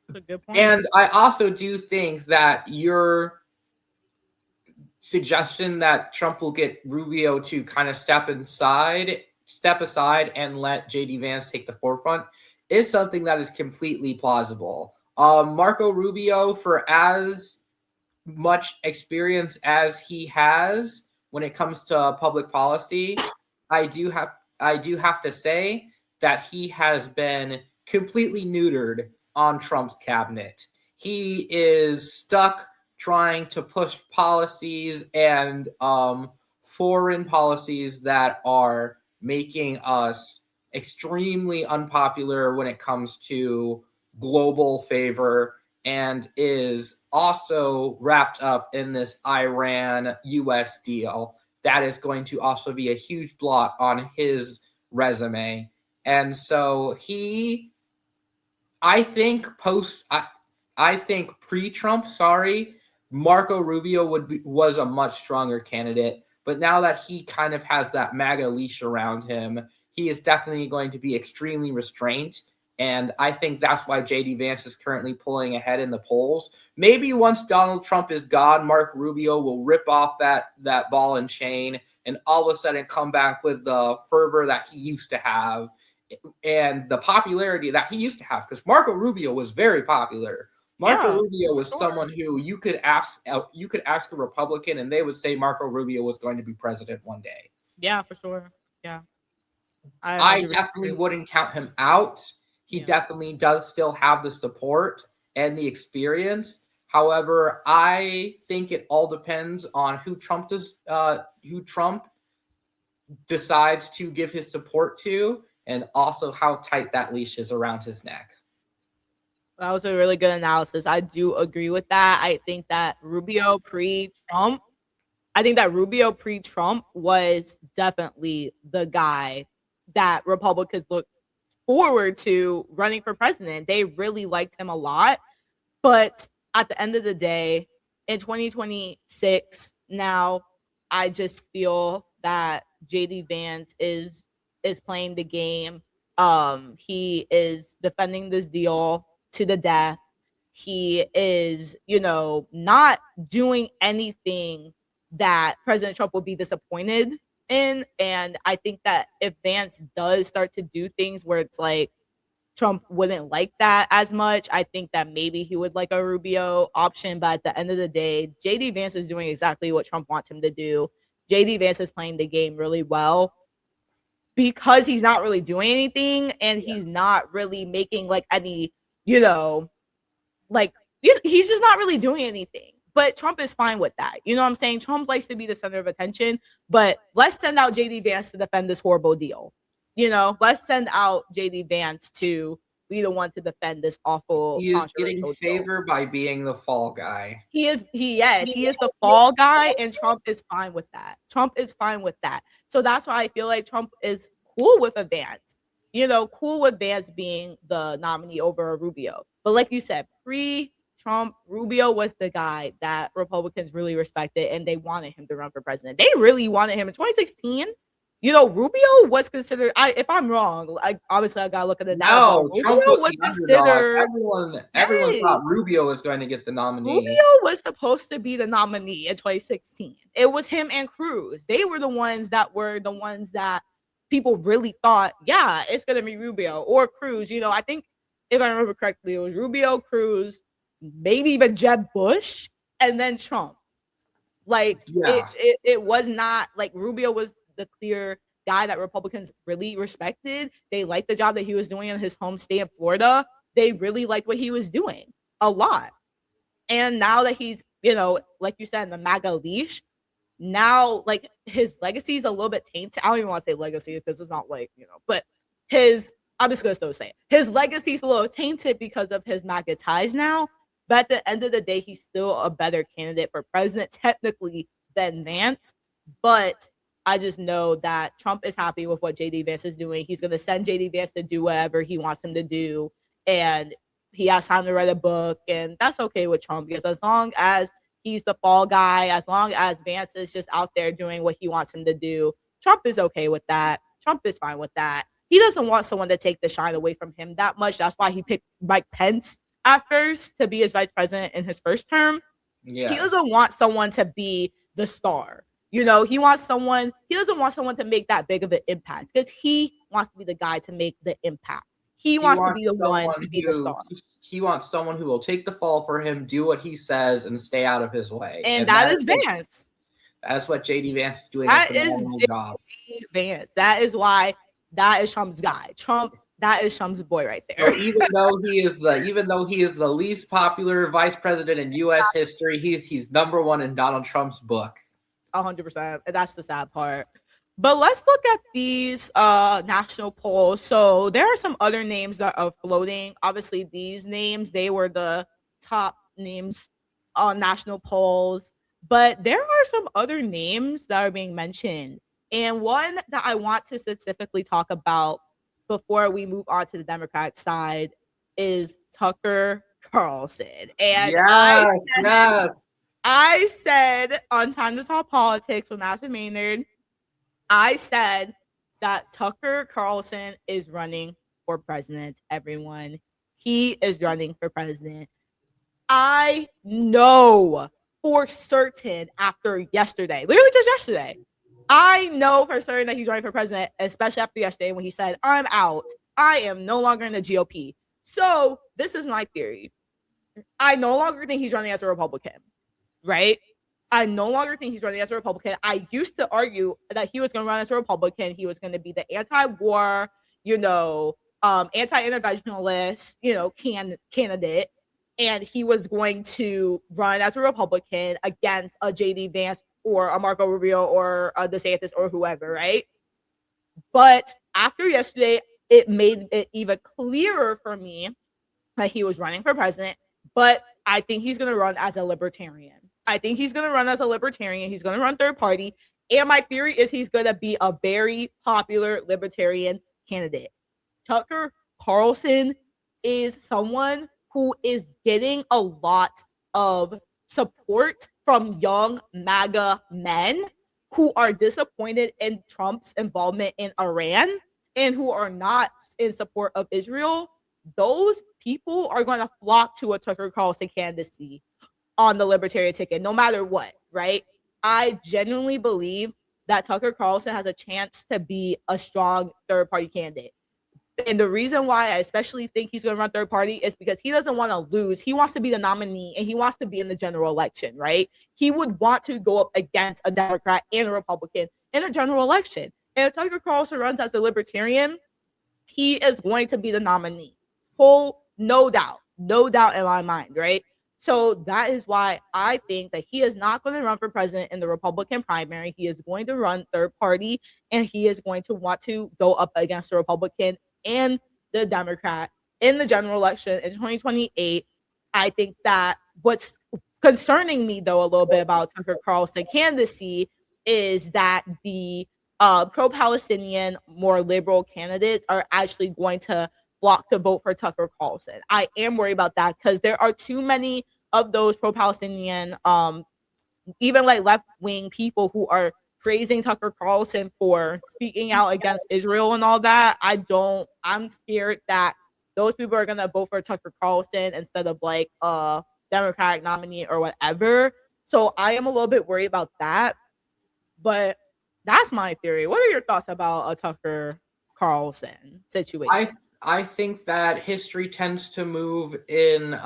That's a good point. And I also do think that your suggestion that Trump will get Rubio to kind of step aside and let JD Vance take the forefront is something that is completely plausible. Marco Rubio, for as much experience as he has when it comes to public policy, I do have to say that he has been completely neutered on Trump's cabinet. He is stuck trying to push policies and foreign policies that are making us extremely unpopular when it comes to global favor, and is also wrapped up in this Iran-US deal that is going to also be a huge blot on his resume. And so I think pre-Trump, Marco Rubio was a much stronger candidate. But now that he kind of has that MAGA leash around him, he is definitely going to be extremely restrained. And I think that's why JD Vance is currently pulling ahead in the polls. Maybe once Donald Trump is gone, Mark Rubio will rip off that ball and chain and all of a sudden come back with the fervor that he used to have and the popularity that he used to have. Because Marco Rubio was very popular. Marco Rubio was someone who you could ask a Republican and they would say Marco Rubio was going to be president one day. Yeah, for sure. Yeah. I definitely wouldn't count him out. He definitely does still have the support and the experience. However, I think it all depends on who Trump decides to give his support to, and also how tight that leash is around his neck. That was a really good analysis. I do agree with that. I think that Rubio pre-Trump was definitely the guy that Republicans looked forward to running for president. They really liked him a lot. But at the end of the day, in 2026, now I just feel that JD Vance is playing the game. He is defending this deal to the death. He is, not doing anything that President Trump will be disappointed in. And I think that if Vance does start to do things where it's like Trump wouldn't like that as much, I think that maybe he would like a Rubio option. But at the end of the day, JD Vance is doing exactly what Trump wants him to do. JD Vance is playing the game really well because he's not really doing anything, and he's not really making like any, he's just not really doing anything. But Trump is fine with that. You know what I'm saying? Trump likes to be the center of attention, but let's send out JD Vance to defend this horrible deal. Let's send out JD Vance to be the one to defend this awful. He is getting favor by being the fall guy. He is the fall guy, and Trump is fine with that. So that's why I feel like Trump is cool with a Vance. Cool with Vance being the nominee over Rubio. But like you said, pre-Trump, Rubio was the guy that Republicans really respected, and they wanted him to run for president. They really wanted him in 2016. Rubio was considered. If I'm wrong, obviously I gotta look at the data. No, Trump was considered. Everyone thought Rubio was going to get the nominee. Rubio was supposed to be the nominee in 2016. It was him and Cruz. They were the ones that people really thought, yeah, it's gonna be Rubio or Cruz. I think if I remember correctly, it was Rubio, Cruz, maybe even Jeb Bush, and then Trump. It was not like Rubio was the clear guy that Republicans really respected. They liked the job that he was doing in his home state of Florida. They really liked what he was doing a lot. And now that he's, like you said, in the MAGA leash, now like his legacy is a little bit tainted. I don't even want to say legacy because it's not but his I'm just gonna still say it. His legacy's a little tainted because of his MAGA ties now. But at the end of the day, he's still a better candidate for president, technically, than Vance. But I just know that Trump is happy with what JD Vance is doing. He's gonna send JD Vance to do whatever he wants him to do. And he has time to write a book, and that's okay with Trump because as long as he's the fall guy, as long as Vance is just out there doing what he wants him to do, Trump is okay with that. Trump is fine with that. He doesn't want someone to take the shine away from him that much. That's why he picked Mike Pence at first to be his vice president in his first term. He doesn't want someone to be the star. He doesn't want someone to make that big of an impact because he wants to be the guy to make the impact. He wants to be the one to be the star. He wants someone who will take the fall for him, do what he says, and stay out of his way. And that is Vance. That's what JD Vance is doing. That is JD Vance. That is why that is Trump's guy. That is Trump's boy right there. So even though he is the least popular vice president in U.S. history, he's number one in Donald Trump's book. 100%. That's the sad part. But let's look at these national polls. So there are some other names that are floating. Obviously, these names, they were the top names on national polls. But there are some other names that are being mentioned. And one that I want to specifically talk about before we move on to the Democratic side is Tucker Carlson. And I said on Time to Talk Politics with Madison Maynard, I said that Tucker Carlson is running for president, everyone. He is running for president. I know for certain after yesterday, literally just yesterday, I know for certain that he's running for president, especially after yesterday when he said, I'm out. I am no longer in the GOP. So this is my theory. I no longer think he's running as a Republican, right? I no longer think he's running as a Republican. I used to argue that he was going to run as a Republican. He was going to be the anti-war, anti-interventionalist, candidate. And he was going to run as a Republican against a JD Vance or a Marco Rubio or a DeSantis or whoever, right? But after yesterday, it made it even clearer for me that he was running for president. But I think he's going to run as a libertarian. He's going to run third party. And my theory is he's going to be a very popular libertarian candidate. Tucker Carlson is someone who is getting a lot of support from young MAGA men who are disappointed in Trump's involvement in Iran and who are not in support of Israel. Those people are going to flock to a Tucker Carlson candidacy on the libertarian ticket, no matter what, right? I genuinely believe that Tucker Carlson has a chance to be a strong third-party candidate. And the reason why I especially think he's going to run third party is because he doesn't want to lose. He wants to be the nominee and he wants to be in the general election, right? He would want to go up against a Democrat and a Republican in a general election. And if Tucker Carlson runs as a libertarian, he is going to be the nominee. No doubt in my mind, right? So that is why I think that he is not going to run for president in the Republican primary. He is going to run third party, and he is going to want to go up against the Republican and the Democrat in the general election in 2028. I think that what's concerning me, though, a little bit about Tucker Carlson candidacy is that the pro-Palestinian, more liberal candidates are actually going to flock to vote for Tucker Carlson. I am worried about that because there are too many of those pro-Palestinian, even like left-wing people who are praising Tucker Carlson for speaking out against Israel and all that. I'm scared that those people are going to vote for Tucker Carlson instead of like a Democratic nominee or whatever. So I am a little bit worried about that. But that's my theory. What are your thoughts about a Tucker Carlson situation? I think that history tends to move in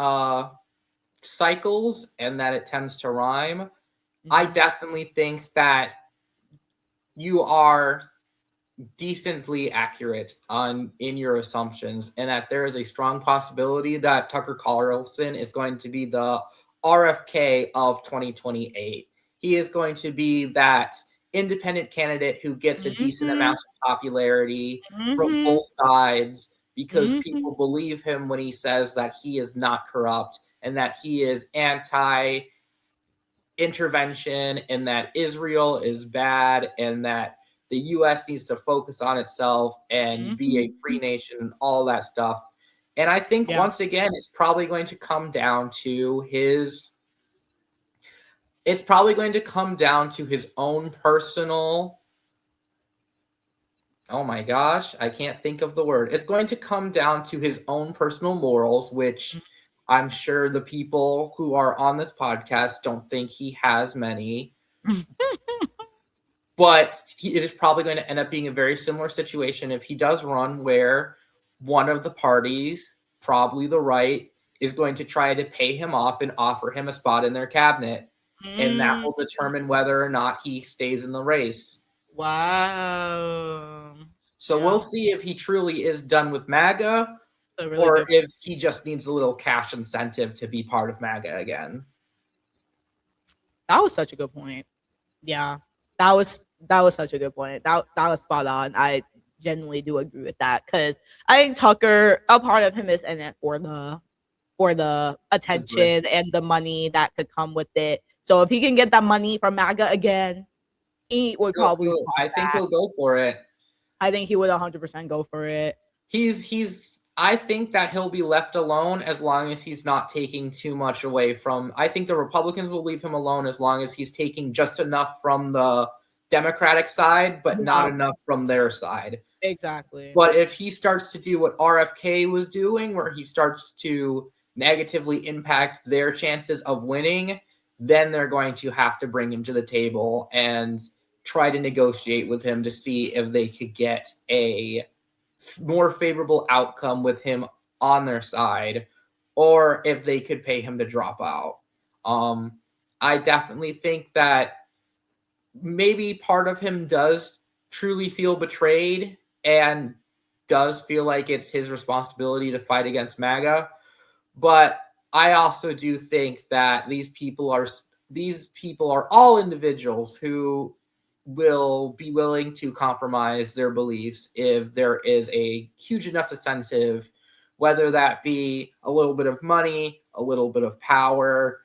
cycles and that it tends to rhyme. Mm-hmm. I definitely think that you are decently accurate in your assumptions and that there is a strong possibility that Tucker Carlson is going to be the RFK of 2028. He is going to be that independent candidate who gets a decent amount of popularity from both sides, because Mhm. people believe him when he says that he is not corrupt and that he is anti intervention and that Israel is bad and that the US needs to focus on itself and be a free Mhm. nation and all that stuff. And I think Yeah. once again, it's probably going to come down to his own personal, oh my gosh, I can't think of the word. It's going to come down to his own personal morals, which I'm sure the people who are on this podcast don't think he has many. But it is probably going to end up being a very similar situation if he does run, where one of the parties, probably the right, is going to try to pay him off and offer him a spot in their cabinet. And that Mm. will determine whether or not he stays in the race. Wow. So we'll Yeah. see if he truly is done with MAGA A really or good. if he just needs a little cash incentive to be part of MAGA again. That was such a good point. Yeah. That was such a good point. That was spot on. I genuinely do agree with that because I think Tucker, a part of him is in it for the Agreed. attention and the money that could come with it. So if he can get that money from MAGA again, he would probably I want think that. he'll go for it. I think he would 100% go for it. He's I think that he'll be left alone as long as he's not taking too much away from. I think the Republicans will leave him alone as long as he's taking just enough from the Democratic side, but not Yeah, enough from their side. exactly. But if he starts to do what RFK was doing, where he starts to negatively impact their chances of winning, then they're going to have to bring him to the table and try to negotiate with him to see if they could get a more favorable outcome with him on their side, or if they could pay him to drop out. I definitely think that maybe part of him does truly feel betrayed and does feel like it's his responsibility to fight against MAGA. But I also do think that these people are all individuals who will be willing to compromise their beliefs if there is a huge enough incentive, whether that be a little bit of money, a little bit of power,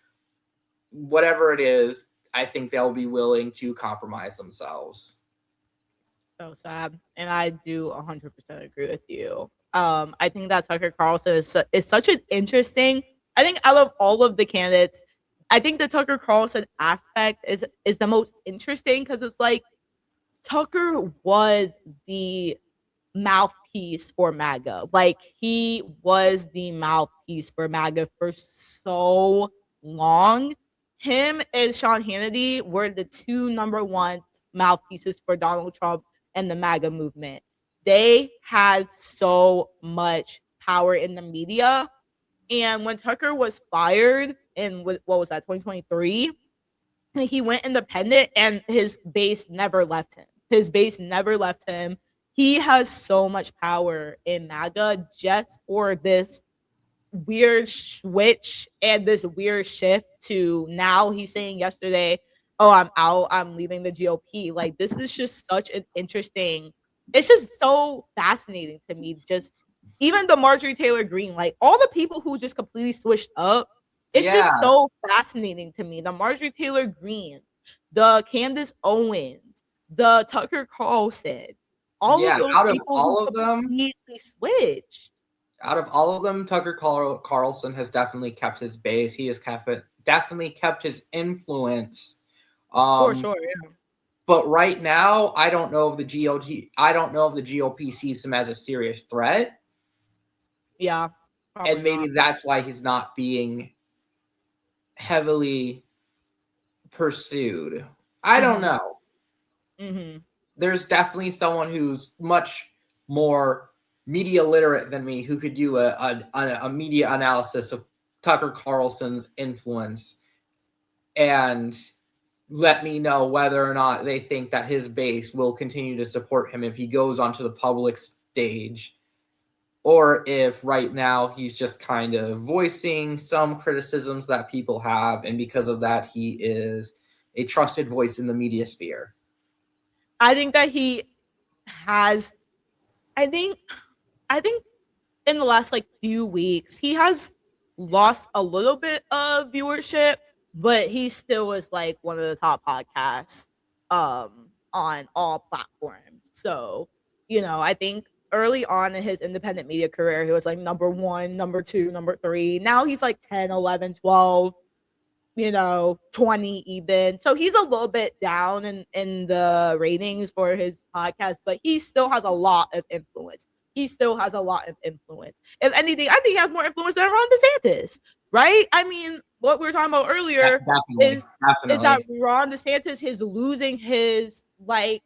whatever it is. I think they'll be willing to compromise themselves. So sad, and I do 100% agree with you. I think that Tucker Carlson is such an interesting. I think out of all of the candidates, I think the Tucker Carlson aspect is the most interesting because it's like Tucker was the mouthpiece for MAGA. Like he was the mouthpiece for MAGA for so long. Him and Sean Hannity were the two number one mouthpieces for Donald Trump and the MAGA movement. They had so much power in the media. And when Tucker was fired in what was that, 2023, he went independent and his base never left him. His base never left him. He has so much power in MAGA just for this weird switch and this weird shift to now he's saying yesterday, oh, I'm out, I'm leaving the GOP. Like this is just such an interesting, it's just so fascinating to me. Just even the Marjorie Taylor Greene, like all the people who just completely switched up, it's Yeah, just so fascinating to me. The Marjorie Taylor Greene, the Candace Owens, the Tucker Carlson, all of yeah. those people who completely switched. Out of all of them, Tucker Carlson has definitely kept his base. He has definitely kept his influence. For Um, sure, yeah. but right now, I don't know if the GOP. I don't know if the GOP sees him as a serious threat, Yeah, and probably maybe not. that's why he's not being heavily pursued. I don't Mhm, know. mhm. There's definitely someone who's much more media literate than me who could do a media analysis of Tucker Carlson's influence and let me know whether or not they think that his base will continue to support him if he goes onto the public stage, or if right now he's just kind of voicing some criticisms that people have, and because of that, he is a trusted voice in the media sphere. I think that he has I think I think in the last like few weeks, he has lost a little bit of viewership, but he still is like one of the top podcasts on all platforms. So, I think early on in his independent media career, he was like number 1, number 2, number 3. Now he's like 10, 11, 12, 20 even. So he's a little bit down in the ratings for his podcast, but he still has a lot of influence. He still has a lot of influence. If anything, I think he has more influence than Ron DeSantis, right? I mean, what we were talking about earlier is that Ron DeSantis is losing his, like,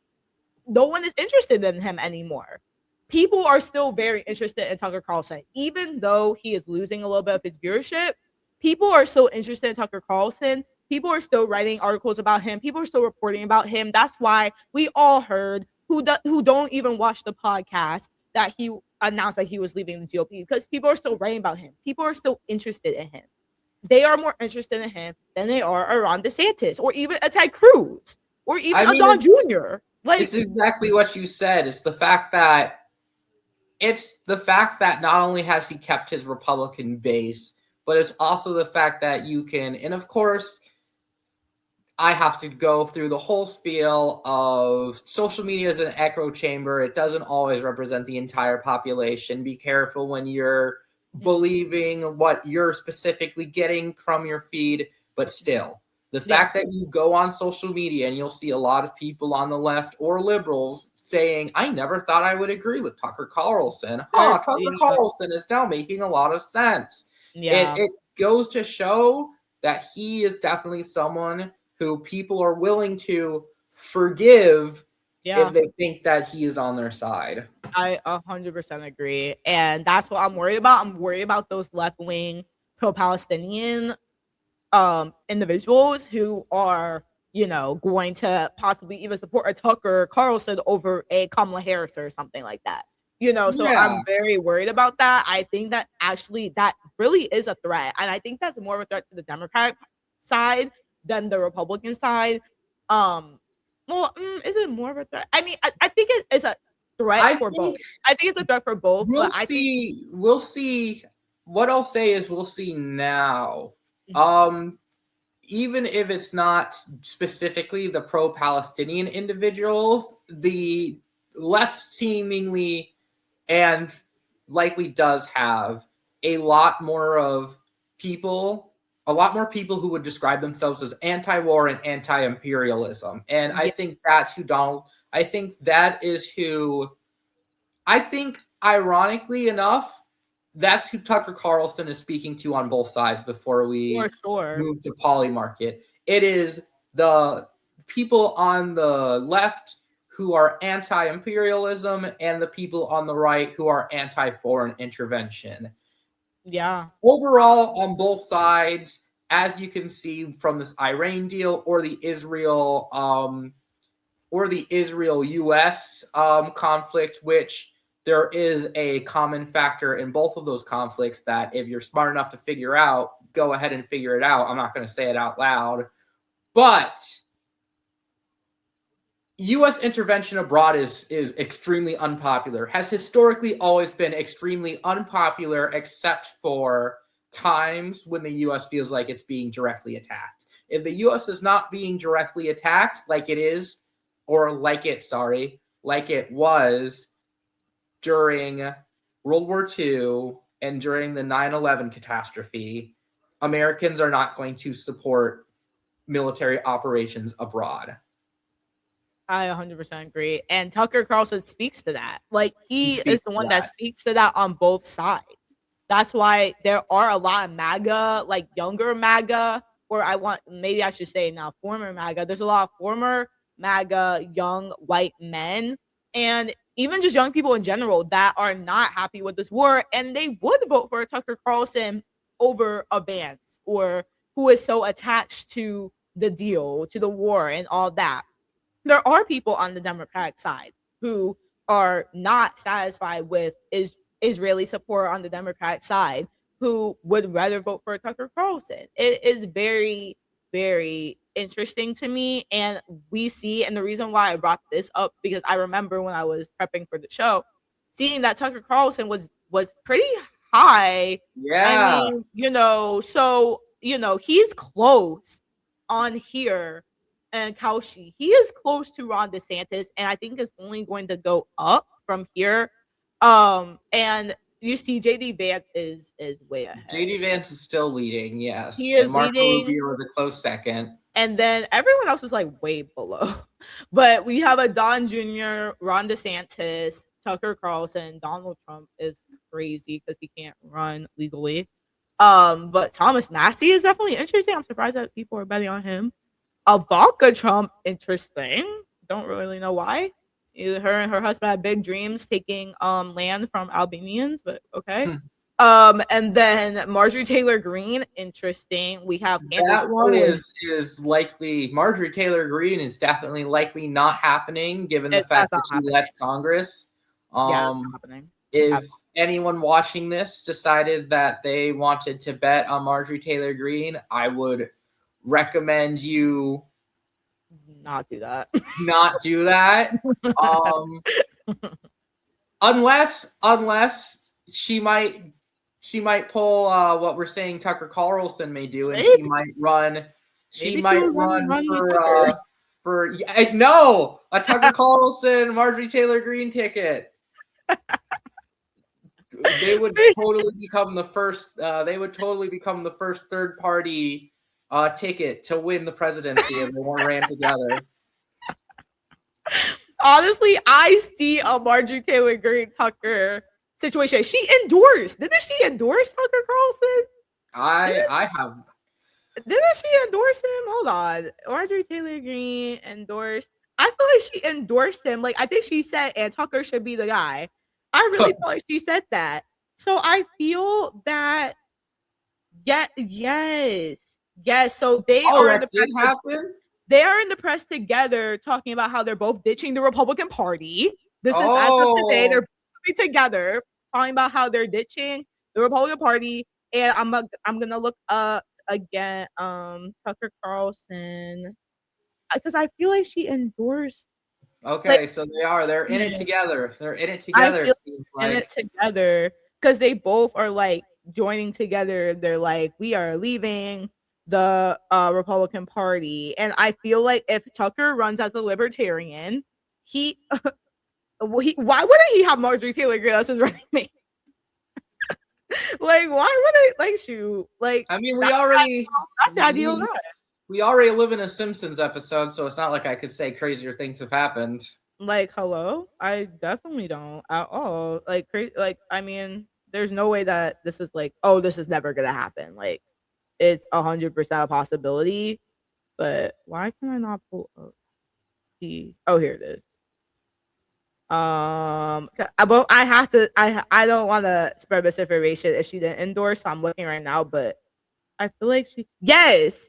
no one is interested in him anymore. People are still very interested in Tucker Carlson, even though he is losing a little bit of his viewership. People are still interested in Tucker Carlson. People are still writing articles about him. People are still reporting about him. That's why we all heard who don't even watch the podcast that he announced that he was leaving the GOP, because people are still writing about him. People are still interested in him. They are more interested in him than they are a Ron DeSantis or even a Ted Cruz or even a Don Jr. Like, it's exactly what you said. It's the fact that not only has he kept his Republican base, but it's also the fact that you can, and of course, I have to go through the whole spiel of social media as an echo chamber. It doesn't always represent the entire population. Be careful when you're believing what you're specifically getting from your feed, but still. The fact that you go on social media and you'll see a lot of people on the left or liberals saying, I never thought I would agree with Tucker Carlson. Tucker Carlson is now making a lot of sense. Yeah. It goes to show that he is definitely someone who people are willing to forgive if they think that he is on their side. I 100% agree. And that's what I'm worried about. I'm worried about those left-wing pro-Palestinian individuals who are, going to possibly even support a Tucker Carlson over a Kamala Harris or something like that. So I'm very worried about that. I think that actually that really is a threat. And I think that's more of a threat to the Democratic side than the Republican side. Is it more of a threat? I mean, I think it is a threat for both. I think it's a threat for both. We'll see. What I'll say is we'll see now. Even if it's not specifically the pro-Palestinian individuals, the left seemingly and likely does have a lot more people who would describe themselves as anti-war and anti-imperialism. And I think that's who ironically enough, that's who Tucker Carlson is speaking to on both sides before we move to Polymarket. It is the people on the left who are anti-imperialism and the people on the right who are anti-foreign intervention. Yeah. Overall, on both sides, as you can see from this Iran deal or the Israel-US conflict, which there is a common factor in both of those conflicts that if you're smart enough to figure out, go ahead and figure it out. I'm not going to say it out loud. But U.S. intervention abroad is extremely unpopular, has historically always been extremely unpopular, except for times when the U.S. feels like it's being directly attacked. If the U.S. is not being directly attacked like it was during World War II and during the 9/11 catastrophe, Americans are not going to support military operations abroad. I 100% agree. And Tucker Carlson speaks to that. Like, he is the one that speaks to that on both sides. That's why there are a lot of MAGA, like younger MAGA, or maybe I should say now former MAGA. There's a lot of former MAGA young white men and even just young people in general that are not happy with this war, and they would vote for Tucker Carlson over a Vance, or who is so attached to the deal, to the war and all that. There are people on the Democratic side who are not satisfied with Israeli support on the Democratic side, who would rather vote for Tucker Carlson. It is very, very interesting to me. And the reason why I brought this up, because I remember when I was prepping for the show, seeing that Tucker Carlson was was pretty high. I Yeah. mean, so he's close on here and Kaushi. He is close to Ron DeSantis, and I think it's only going to go up from here. And you see JD Vance is way ahead. JD Vance is still leading, yes. He is and Marco leading. Rubio is a close second. And then everyone else is like way below. But we have a Don Jr., Ron DeSantis, Tucker Carlson. Donald Trump is crazy because he can't run legally. But Thomas Massey is definitely interesting. I'm surprised that people are betting on him. Ivanka Trump, interesting. Don't really know why. Her and her husband had big dreams taking land from Albanians, but okay. And then Marjorie Taylor Greene, interesting. We have that one is likely. Marjorie Taylor Greene is definitely likely not happening, given the fact that she left Congress. Happening. If anyone watching this decided that they wanted to bet on Marjorie Taylor Greene, I would recommend you not do that. Not do that. Unless she might pull what we're saying Tucker Carlson may do, and she might run. She might run for no, a Tucker Carlson Marjorie Taylor Greene ticket. They would totally become the first. They would totally become the first third party ticket to win the presidency if they weren't ran together. Honestly, I see a Marjorie Taylor Greene Tucker situation. She endorsed. Didn't she endorse Tucker Carlson? I have. Didn't she endorse him? Hold on. Marjorie Taylor Greene endorsed. I feel like she endorsed him. Like, I think she said, and Tucker should be the guy. I really feel like she said that. So I feel that, yes. So they are in the press. Happen? They are in the press together talking about how they're both ditching the Republican Party. This is as of today. They're both together talking about how they're ditching the Republican Party. And I'm gonna look up again Tucker Carlson because I feel like she endorsed. Okay, so they're in it together. They're in it together. It seems like. In it together because they both are like joining together. They're like, we are leaving the Republican Party, and I feel like if Tucker runs as a libertarian, why wouldn't he have Marjorie Taylor Greene as his running mate? Like, why would shoot? Like, I mean, that's the ideal guy. We already live in a Simpsons episode, so it's not like I could say crazier things have happened. Like, hello? I definitely don't at all. Like, I mean, there's no way that this is like, oh, this is never gonna happen. Like, it's 100% a possibility. But why can I not pull up oh, here it is. But I have to. I don't want to spread misinformation if she didn't endorse. So I'm looking right now, but I feel like she. Yes.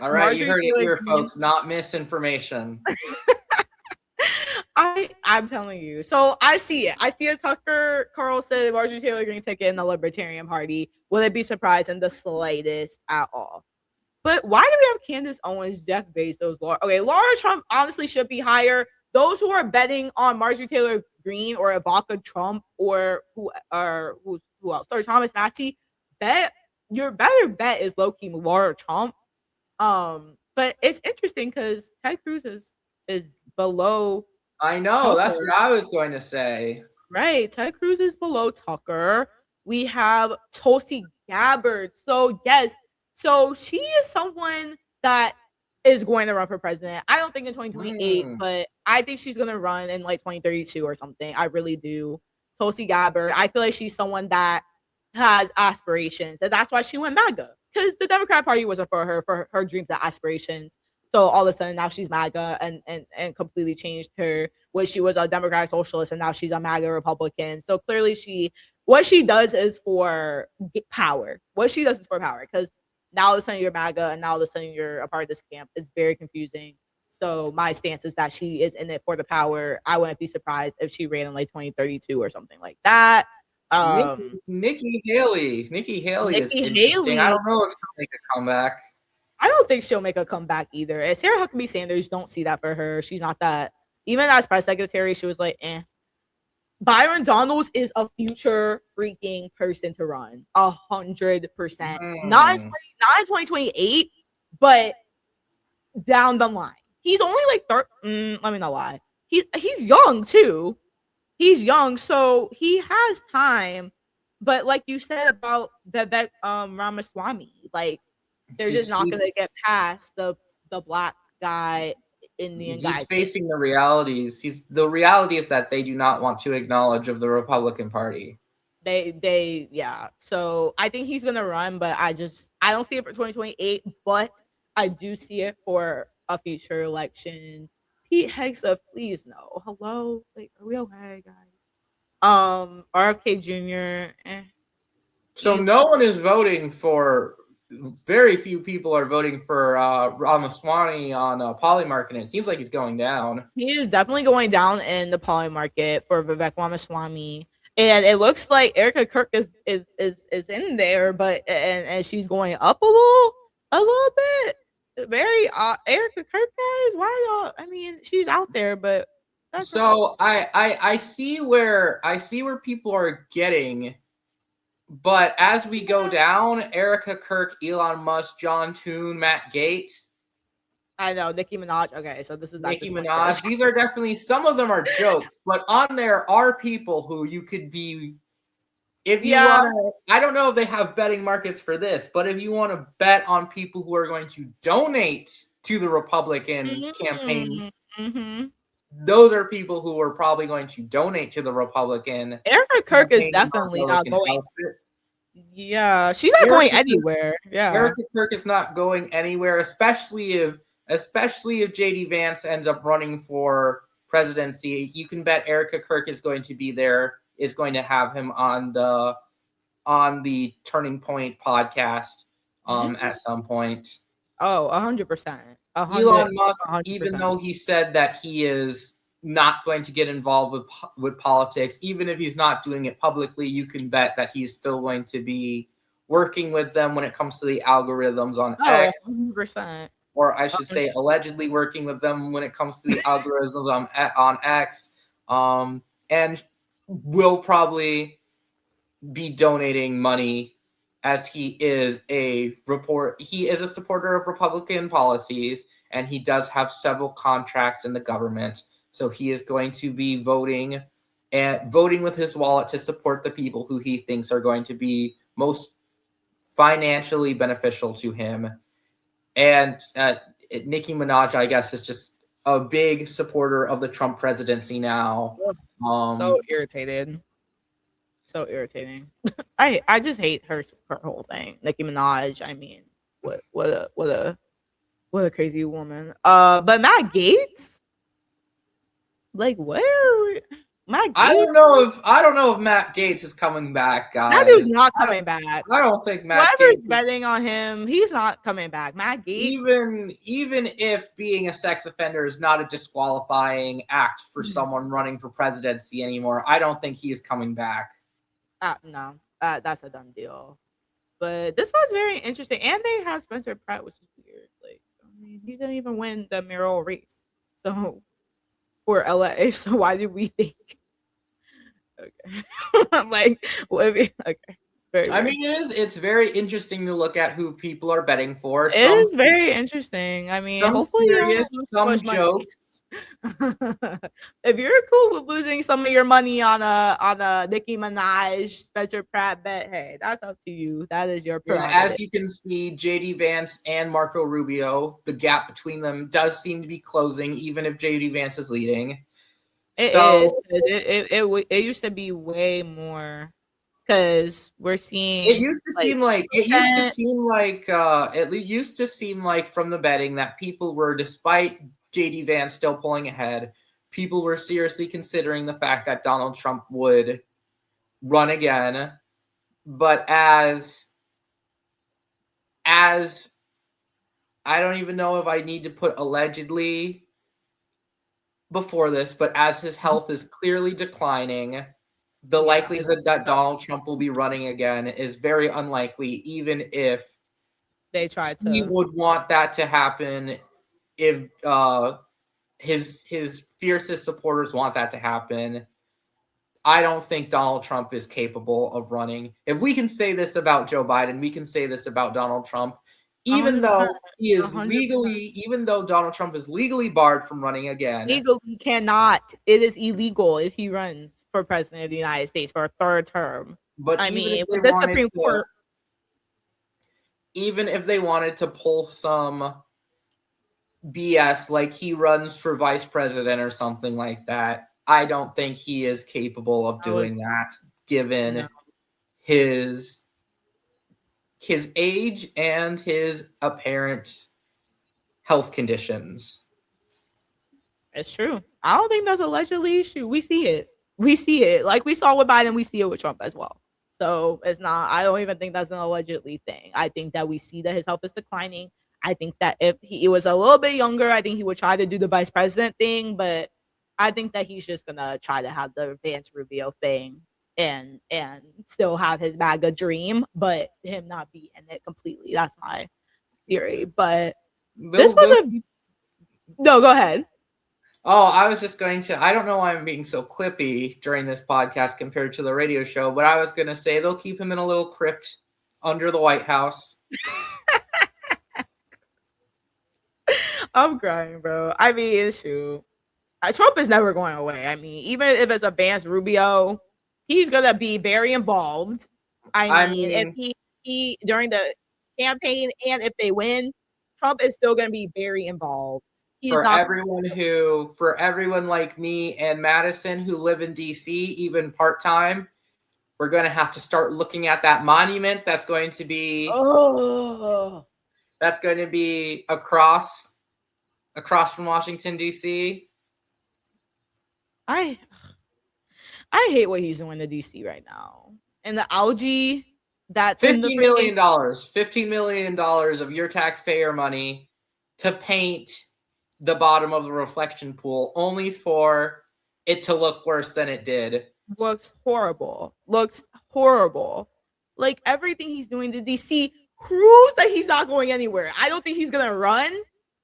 All right, Marjorie, you heard it here, folks. Not misinformation. I'm telling you. So I see it. I see a Tucker Carlson, Marjorie Taylor Greene ticket in the Libertarian Party. Will it be surprised in the slightest at all? But why do we have Candace Owens, Jeff Bezos, Laura Trump honestly should be higher. Those who are betting on Marjorie Taylor Greene or Ivanka Trump or who else? Sorry, Thomas Massey. Your better bet is low-key Laura Trump. But it's interesting because Ted Cruz is below. I know, Tucker. That's what I was going to say. Right, Ted Cruz is below Tucker. We have Tulsi Gabbard. So yes, so she is someone that is going to run for president. I don't think in 2028, but I think she's going to run in like 2032 or something. I really do. Tulsi Gabbard. I feel like she's someone that has aspirations, and that's why she went MAGA, because the Democrat Party wasn't for her dreams and aspirations. So all of a sudden now she's MAGA and completely changed her. What she was a Democratic socialist and now she's a MAGA Republican. So clearly what she does is for power. What she does is for power, because now all of a sudden you're MAGA and now all of a sudden you're a part of this camp. It's very confusing. So my stance is that she is in it for the power. I wouldn't be surprised if she ran in like 2032 or something like that. Nikki Haley is interesting. I don't know if she'll make a comeback. I don't think she'll make a comeback either. And Sarah Huckabee Sanders, don't see that for her. She's not that. Even as press secretary, she was like, eh. Byron Donalds is a future freaking person to run 100%. Not in 2028, but down the line. He's only like let me not lie. He's young too. He's young, so he has time. But like you said about that Ramaswamy, like they're just not gonna get past the black guy, Indian guy. He's facing the realities. The reality is that they do not want to acknowledge of the Republican Party. Yeah. So I think he's gonna run, but I don't see it for 2028, but I do see it for a future election. Pete Hegseth, please no. Hello? Like, are we okay, guys? RFK Jr. So no one is voting for. Very few people are voting for Ramaswamy on poly market. It seems like he's going down. He is definitely going down in the poly market for Vivek Ramaswamy, and it looks like Erica Kirk is in there, but and she's going up a little bit. Very Erica Kirk, guys. Why y'all? I mean, she's out there, but so I see where people are getting. But as we go down, Erica Kirk, Elon Musk, John Toon, Matt Gaetz. I know, Nicki Minaj. Okay, so this is Nicki Minaj. These are definitely, some of them are jokes, but on there are people who you could be, if you want to, I don't know if they have betting markets for this, but if you want to bet on people who are going to donate to the Republican campaign, those are people who are probably going to donate to the Republican. Erica Kirk is definitely not going. Yeah, she's not going anywhere. Yeah, Erica Kirk is not going anywhere, especially if JD Vance ends up running for presidency. You can bet Erica Kirk is going to be there. Is going to have him on the Turning Point podcast at some point. Oh, 100%. Elon Musk, 100%. Even though he said that he is not going to get involved with politics, even if he's not doing it publicly, you can bet that he's still going to be working with them when it comes to the algorithms on X. 100%. Or I should say allegedly working with them when it comes to the algorithms on X. And will probably be donating money, as he is a supporter of Republican policies, and he does have several contracts in the government. So he is going to be voting with his wallet to support the people who he thinks are going to be most financially beneficial to him. And Nicki Minaj, I guess, is just a big supporter of the Trump presidency now. So irritated. So irritating. I just hate her whole thing. Nicki Minaj. I mean, what a crazy woman. But Matt Gaetz, like, where? Matt Gaetz? I don't know if Matt Gaetz is coming back, guys. That dude's not coming back. I don't think Matt Whoever's betting on him, he's not coming back. Matt Gaetz. Even if being a sex offender is not a disqualifying act for someone running for presidency anymore, I don't think he is coming back. No, that's a done deal. But this was very interesting, and they have Spencer Pratt, which is weird. Like, I mean, he didn't even win the mayoral race, so for LA. So why did we think? Okay, like, okay. I mean, it's very interesting to look at who people are betting for. It is very interesting. I mean, some hopefully serious, some jokes. If you're cool with losing some of your money on a Nicki Minaj, Spencer Pratt bet, hey, that's up to you. That is your prerogative. As you can see, JD Vance and Marco Rubio, the gap between them does seem to be closing, even if JD Vance is leading. It used to be way more, because we're seeing. It used to seem like from the betting that people were, despite JD Vance still pulling ahead, people were seriously considering the fact that Donald Trump would run again. But as I don't even know if I need to put allegedly before this, but as his health is clearly declining, the likelihood that Donald Trump will be running again is very unlikely, even if they try to. He would want that to happen. If his fiercest supporters want that to happen, I don't think Donald Trump is capable of running. If we can say this about Joe Biden, we can say this about Donald Trump. Even 100%. though he is 100%. even though Donald Trump is legally barred from running again. Legally cannot. It is illegal if he runs for president of the United States for a third term. But I mean, with the Supreme Court, even if they wanted to pull some BS like he runs for vice president or something like that, I don't think he is capable of doing that given his age and his apparent health conditions. It's true. I don't think that's a allegedly issue. We see it. Like we saw with Biden, we see it with Trump as well. So it's not, I don't even think that's an allegedly thing. I think that we see that his health is declining. I think that if he was a little bit younger, I think he would try to do the vice president thing, but I think that he's just gonna try to have the Vance Rubio thing and still have his MAGA dream, but him not be in it completely. That's my theory. But this was a no, go ahead. Oh, I was just going to, I don't know why I'm being so quippy during this podcast compared to the radio show, but I was going to say they'll keep him in a little crypt under the White House. I'm crying, bro. I mean, shoot. Trump is never going away. I mean, even if it's a Vance Rubio, he's going to be very involved. I mean, if he during the campaign and if they win, Trump is still going to be very involved. For everyone like me and Madison who live in DC, even part-time, we're going to have to start looking at that monument that's going to be across from Washington DC. I hate what he's doing to DC right now. And the algae that's $15 million of your taxpayer money to paint the bottom of the reflection pool only for it to look worse than it did. Looks horrible. Like everything he's doing to DC proves that he's not going anywhere. I don't think he's gonna run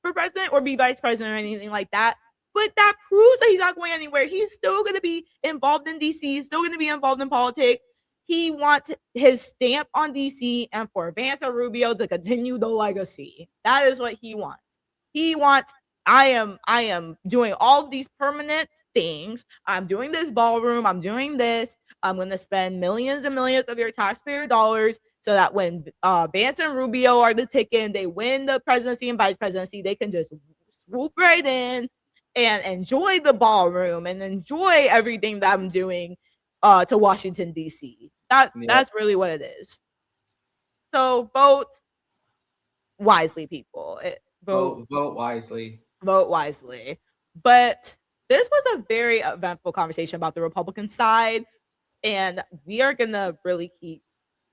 for president or be vice president or anything like that. But that proves that he's not going anywhere. He's still gonna be involved in DC. He's still gonna be involved in politics. He wants his stamp on DC and for Vance and Rubio to continue the legacy. That is what he wants. He wants I am doing all of these permanent things. I'm doing this ballroom. I'm doing this. I'm going to spend millions and millions of your taxpayer dollars so that when Vance and Rubio are the ticket and they win the presidency and vice presidency, they can just swoop right in and enjoy the ballroom and enjoy everything that I'm doing to Washington, D.C. That's really what it is. So vote wisely, people. Vote wisely. Vote wisely. But this was a very eventful conversation about the Republican side, and we are gonna really keep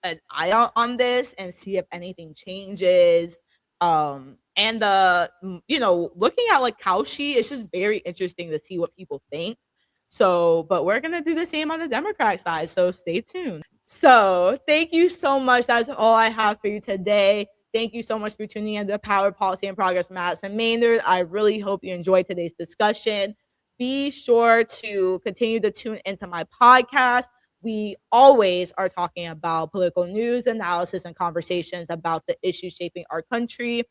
an eye out on this and see if anything changes. And looking at like Kaushi, it's just very interesting to see what people think. So, but we're gonna do the same on the Democrat side. So stay tuned. So thank you so much. That's all I have for you today. Thank you so much for tuning in to Power, Policy, and Progress, Madison Maynard. I really hope you enjoyed today's discussion. Be sure to continue to tune into my podcast. We always are talking about political news, analysis, and conversations about the issues shaping our country.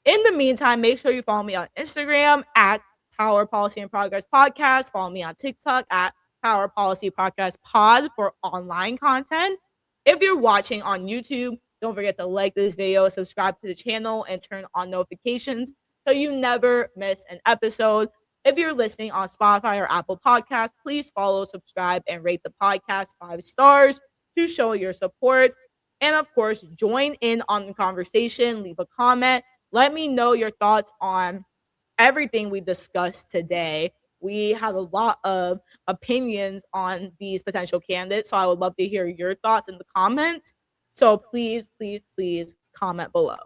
In the meantime, make sure you follow me on Instagram at Power, Policy, and Progress Podcast. Follow me on TikTok at Power, Policy, Podcast Pod for online content. If you're watching on YouTube, don't forget to like this video, subscribe to the channel, and turn on notifications so you never miss an episode. If you're listening on Spotify or Apple Podcasts, please follow, subscribe, and rate the podcast 5 stars to show your support. And of course, join in on the conversation, leave a comment. Let me know your thoughts on everything we discussed today. We had a lot of opinions on these potential candidates, so I would love to hear your thoughts in the comments. So please, please, please comment below.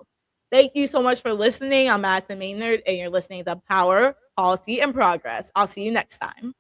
Thank you so much for listening. I'm Madison Maynard, and you're listening to Power, Policy, and Progress. I'll see you next time.